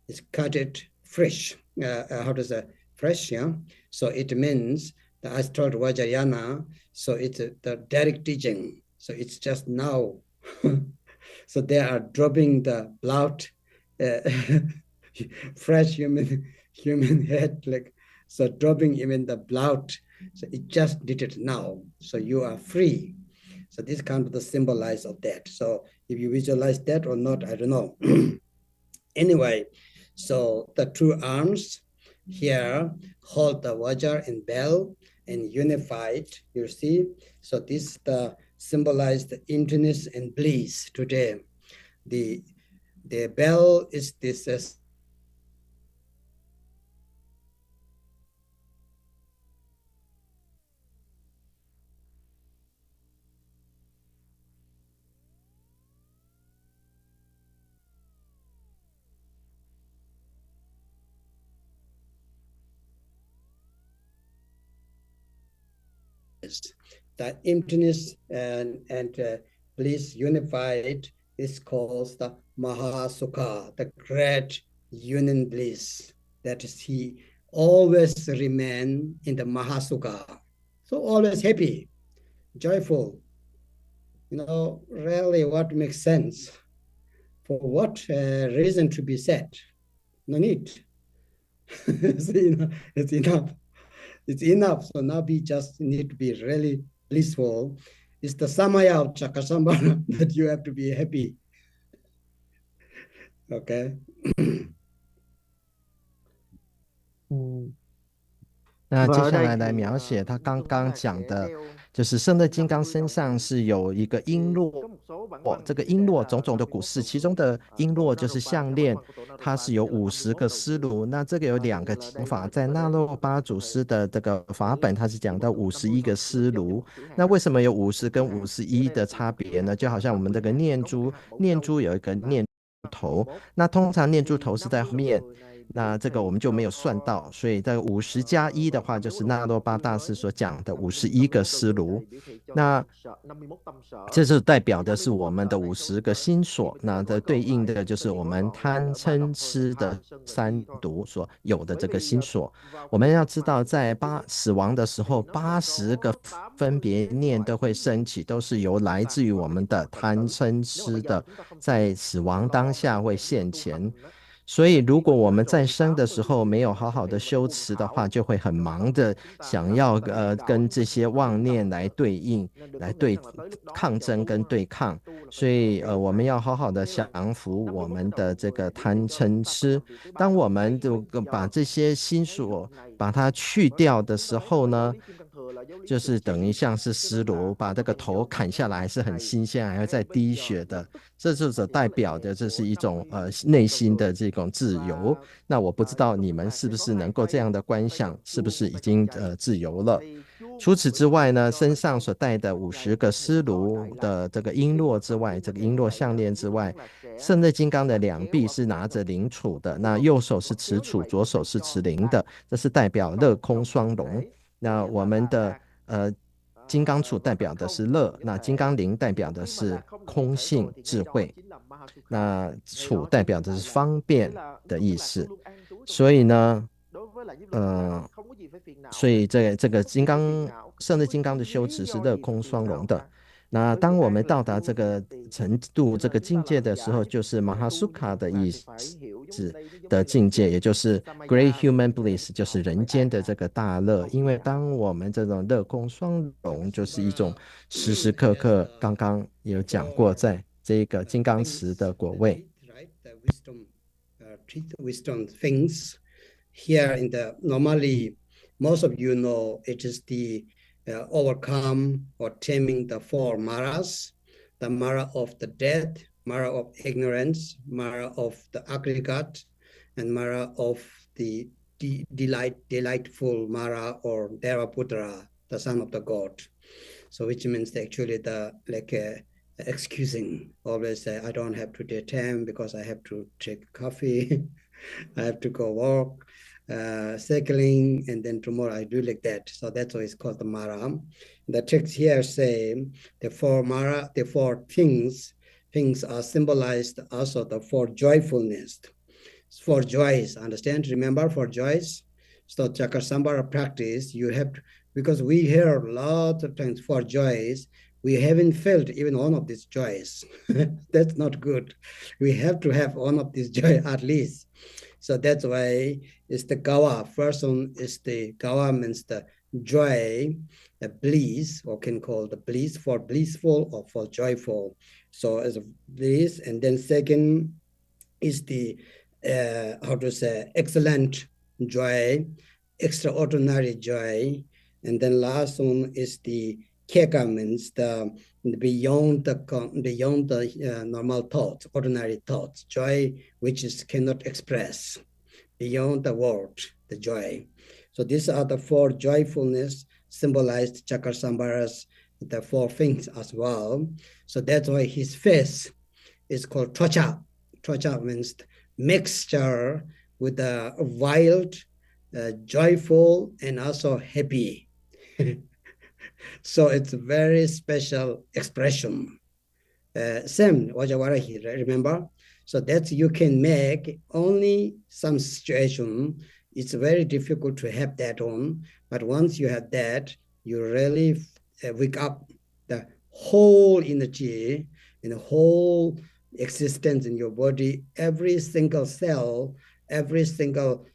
It's cut it fresh. How does that fresh? Yeah. So it means the I told Vajrayana. So it's the direct teaching. So it's just now. So they are dropping the blood, fresh human head, like so dropping even the blood. So it just did it now. So you are free. So this kind of the symbolize of that. So if you visualize that or not, I don't know. Anyway, so the two arms here hold the Vajra and bell and unified, you see. So this symbolize the emptiness and bliss today. The bell is this the emptiness and bliss unified is called the Mahasukha, the great union bliss. That is, he always remain in the Mahasukha. So always happy, joyful. Really what makes sense. For what reason to be sad? No need. So, it's enough. It's enough. So now we just need to be really blissful. It's the samaya of Chakrasamvara that you have to be happy. Okay. 那接下来描写他刚刚讲的，就是胜乐金刚身上是有一个璎珞，这个璎珞种种的古事，其中的璎珞就是项链，它是有50个丝炉。那这个有2个讲法，在那洛巴祖师的这个法本，它是讲到51个丝炉。那为什么有50跟51的差别呢？就好像我们这个念珠，念珠有一个念头，那通常念珠头是在后面。那这个我们就没有算到，所以这个50加1的话，就是那洛巴大师所讲的51个丝炉。那这是代表的是我们的50个心所，那这对应的就是我们贪嗔痴的3毒所有的这个心所。我们要知道，在死亡的时候，80个分别念都会升起，都是由来自于我们的贪嗔痴的，在死亡当下会现前。所以如果我们在生的时候没有好好的修持的话，就会很忙的想要跟这些妄念来对应，来抗争跟对抗。所以我们要好好的降服我们的这个贪嗔痴。当我们把这些心所把它去掉的时候呢，就是等于像是师đồ把这个头砍下来，还是很新鲜，还会再滴血的，这就是代表的这是一种内心的这种自由。那我不知道你们是不是能够这样的观想，是不是已经自由了？除此之外呢，身上所带的50个丝炉的这个璎珞之外，这个璎珞项链之外，胜乐金刚的两臂是拿着铃杵的，那右手是持杵，左手是持铃的，这是代表乐空双龙。那我们的金刚杵代表的是乐，那金刚铃代表的是空性智慧，那杵代表的是方便的意思。所以呢，所以这个胜乐金刚的修持是乐空双龙的。那当我们到达这个程度、这个境界的时候，就是 Mahasukha 的意思的境界，也就是 Great Human Bliss， 就是人间的这个大乐。因为当我们这种乐空双龙，就是一种时时刻刻，刚刚有讲过，在这个金刚持的果位。Wisdom things here in the normally most of you know it is the overcome or taming the 4 maras, the mara of the death, mara of ignorance, mara of the aggregate, and mara of the delightful mara or Devaputra, the son of the god. So which means actually the excusing, always say I don't have to tame because I have to take coffee, I have to go walk, cycling, and then tomorrow I do like that. So that's why it's called the Mara. The text here say the 4 Mara, the 4 things are symbolized also the 4 joyfulness, 4 joys, understand? Remember 4 joys? So Chakrasamvara practice, you have to, because we hear a lot of times 4 joys, we haven't felt even one of these joys. That's not good. We have to have one of these joy at least. So that's why it's the gawa. First one is the gawa means the joy, the bliss, or can call the bliss for blissful or for joyful. So as a bliss, and then second is the how to say excellent joy, extraordinary joy, and then last one is the keka means the beyond the normal thoughts, ordinary thoughts, joy which is cannot express, beyond the word, the joy. So these are the 4 joyfulness symbolized Chakrasamvara's the 4 things as well. So that's why his face is called Twacha. Twacha means mixture with a wild, joyful, and also happy. So it's a very special expression. Same Vajrayana, remember? So that you can make only some situation. It's very difficult to have that on, but once you have that, you really wake up the whole energy and the whole existence in your body. Every single cell, every single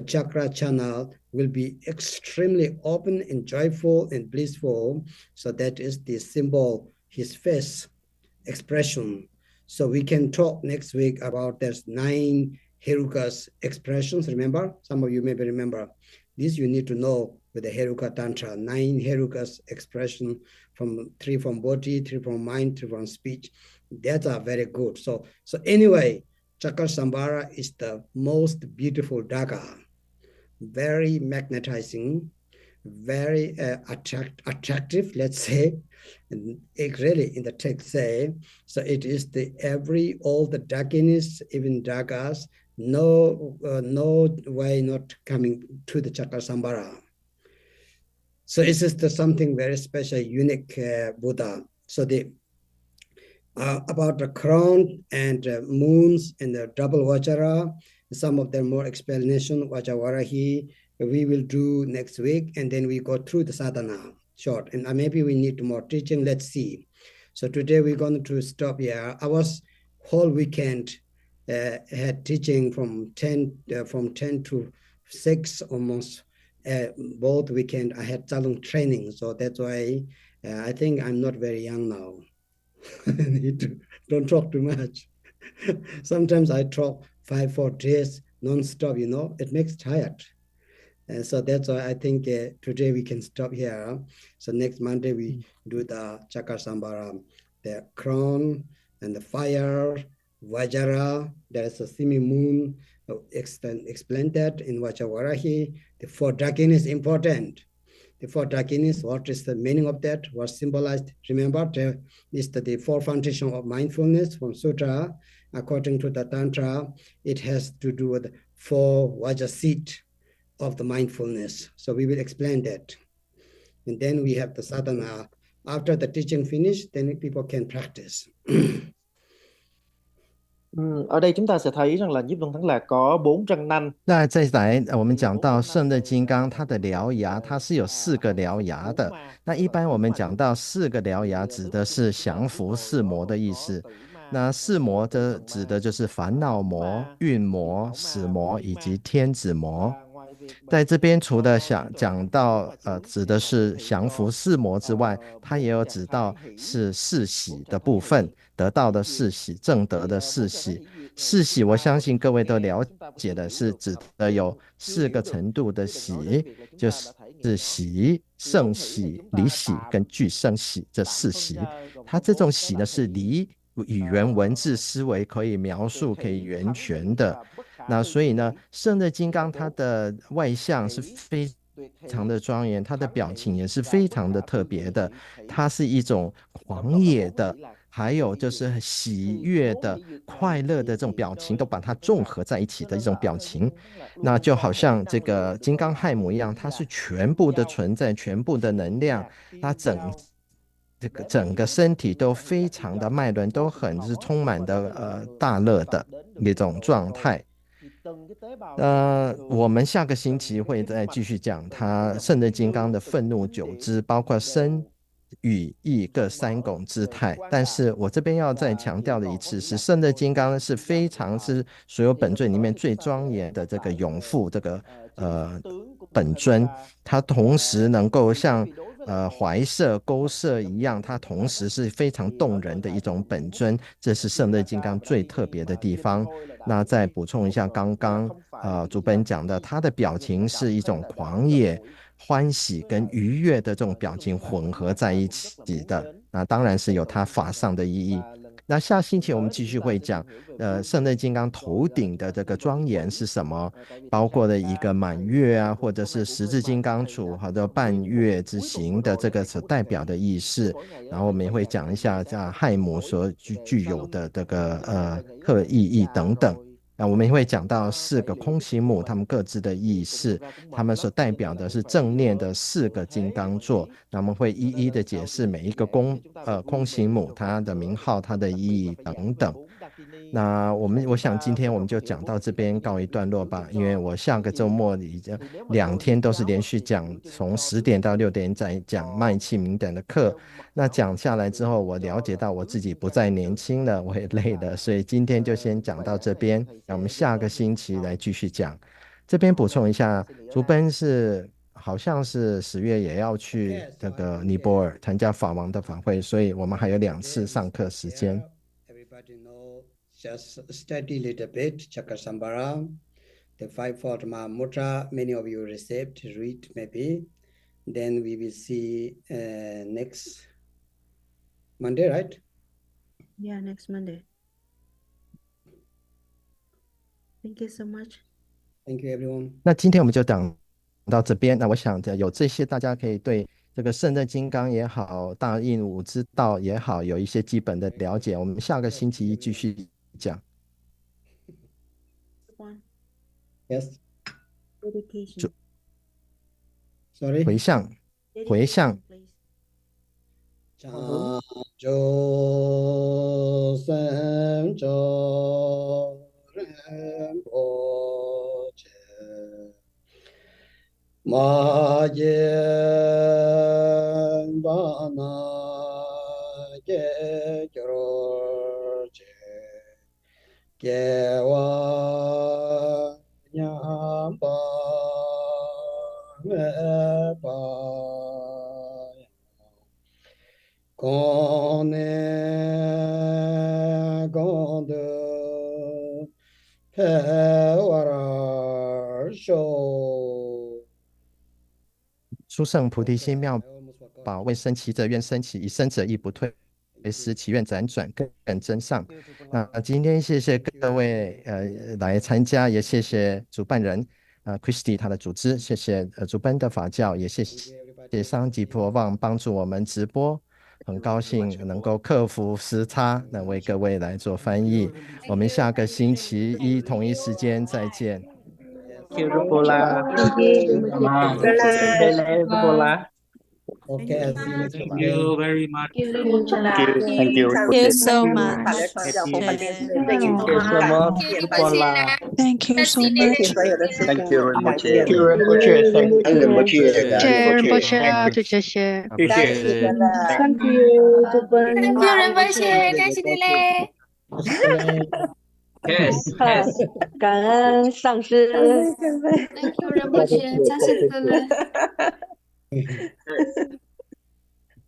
chakra channel will be extremely open and joyful and blissful. So that is the symbol, his face expression. So we can talk next week about there's 9 Heruka's expressions. Remember, some of you maybe remember this. You need to know with the Heruka Tantra, 9 Heruka's expression, from 3 from body, 3 from mind, 3 from speech. That are very good. So anyway, Chakrasamvara is the most beautiful daga, very magnetizing, very attractive, let's say. And it really in the text say, so it is the all the dakinis, even dagas, no way not coming to the Chakrasamvara. So it's just something very special, unique Buddha. So the about the crown and moons and the double Vajra, some of them more explanation, Vajravarahi, we will do next week, and then we go through the sadhana short, and maybe we need more teaching, let's see. So today we're going to stop here. I was whole weekend had teaching from 10 to 6 almost. Both weekend I had Chalung training, so that's why I think I'm not very young now. Don't talk too much. Sometimes I talk 4 days non-stop, it makes tired. So that's why I think today we can stop here. So next Monday we do the Chakrasamvara, the crown and the fire, Vajra, there is a semi-moon, explain that in Vajravarahi. The 4 darkness is important. The 4 darkness, what is the meaning of that? What symbolized? Remember, is the 4 foundation of mindfulness from Sutra. According to the Tantra, it has to do with 4 Vajra seat of the mindfulness. So we will explain that. And then we have the sadhana. After the teaching finish, then people can practice. Ở đây chúng ta sẽ thấy rằng là nhiếp luân thắng lạc có 4 răng nanh. 那再来，我们讲到胜乐金刚，它的獠牙，它是有4个獠牙的。那一般我们讲到4个獠牙，指的是降伏4魔的意思。那4魔的指的就是烦恼魔、运魔、死魔以及天子魔。在这边除了讲到指的是降服4魔之外，它也有指到是4喜的部分，得到的4喜，正得的4喜。4喜我相信各位都了解的是指的有4个程度的喜，就是喜、胜喜、离喜跟具胜喜这4喜。它这种喜呢是离语言文字思维可以描述可以源泉的。那所以呢，胜乐金刚它的外相是非常的庄严，它的表情也是非常的特别的，它是一种狂野的，还有就是喜悦的、快乐的这种表情，都把它综合在一起的一种表情。那就好像这个金刚亥母一样，它是全部的存在，全部的能量，它整个身体都非常的脉轮都很是充满的大乐的一种状态。我们下个星期会再继续讲它胜乐金刚的愤怒9支，包括身、语、意各3种姿态。但是我这边要再强调的一次是，胜乐金刚是非常是所有本尊里面最庄严的这个永父这个本尊，它同时能够像怀摄、勾摄一样，它同时是非常动人的一种本尊，这是胜乐金刚最特别的地方。那再补充一下刚刚主本讲的，他的表情是一种狂野、欢喜跟愉悦的这种表情混合在一起的，那当然是有它法上的意义。那下星期我们继续会讲胜乐金刚头顶的这个庄严是什么，包括了一个满月啊，或者是十字金刚杵或者半月之行的这个所代表的意识。然后我们也会讲一下亥母所具有的这个特意义等等。那我们也会讲到4个空行母，他们各自的意识，他们所代表的是正念的4个金刚座。那我们会一一的解释每一个空行母它的名号、它的意义等等。那我想今天我们就讲到这边告一段落吧，因为我下个周末已经2天都是连续讲，从10点到6点在讲脉气明等的课。那讲下来之后，我了解到我自己不再年轻了，我也累了，所以今天就先讲到这边。那我们下个星期来继续讲。这边补充一下，竹奔好像是10月也要去这个尼泊尔参加法王的法会，所以我们还有2次上课时间。Everybody know, just study a little bit, Chakrasamvara, the 5-fold Mahamudra, many of you received, read maybe. Then we will see next Monday, right? Yeah, next Monday. Thank you so much. Thank you, everyone. 那今天我们就讲到这边。那我想有这些，大家可以对这个胜乐金刚也好，大印五之道也好，有一些基本的了解。我们下个星期一继续讲。Yes. Dedication. Sorry. 回向。 cha jo san jo ren bo che ma ye ba na ge ro che 给我娘巴me巴公呢公的陪我儿手。殊胜菩提心妙宝，为生其者愿生其，以生者亦不退失，其愿辗转更增上。那今天谢谢各位来参加，也谢谢主办人Christy 他的组织，谢谢主办的法教，也谢谢桑吉婆旺帮助我们直播。很高兴能够克服时差，能为各位来做翻译。我们下个星期一同一时间再见。Bola. Bola. Okay, I'll see you next Thank time. you very much. Thank you so much. Thank you so much, Bola. Thank you so much. Thank you very much. Thank you, Rinpoche. Thank you, Rinpoche, 这些。谢谢。 Thank you, Tupan. Thank you, Rinpoche. Cảm ơn Lê. Yes, yes. 感恩上师。 Thank you, Rinpoche. 再次自律。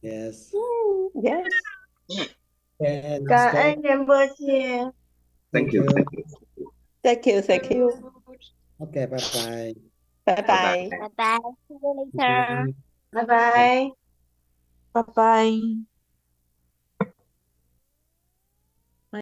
Yes. Yes. And 感 stop. 恩仁波切。 Thank you. Thank you, thank you. Okay, bye bye. Bye bye. Bye bye. See you later. Bye bye. Bye bye.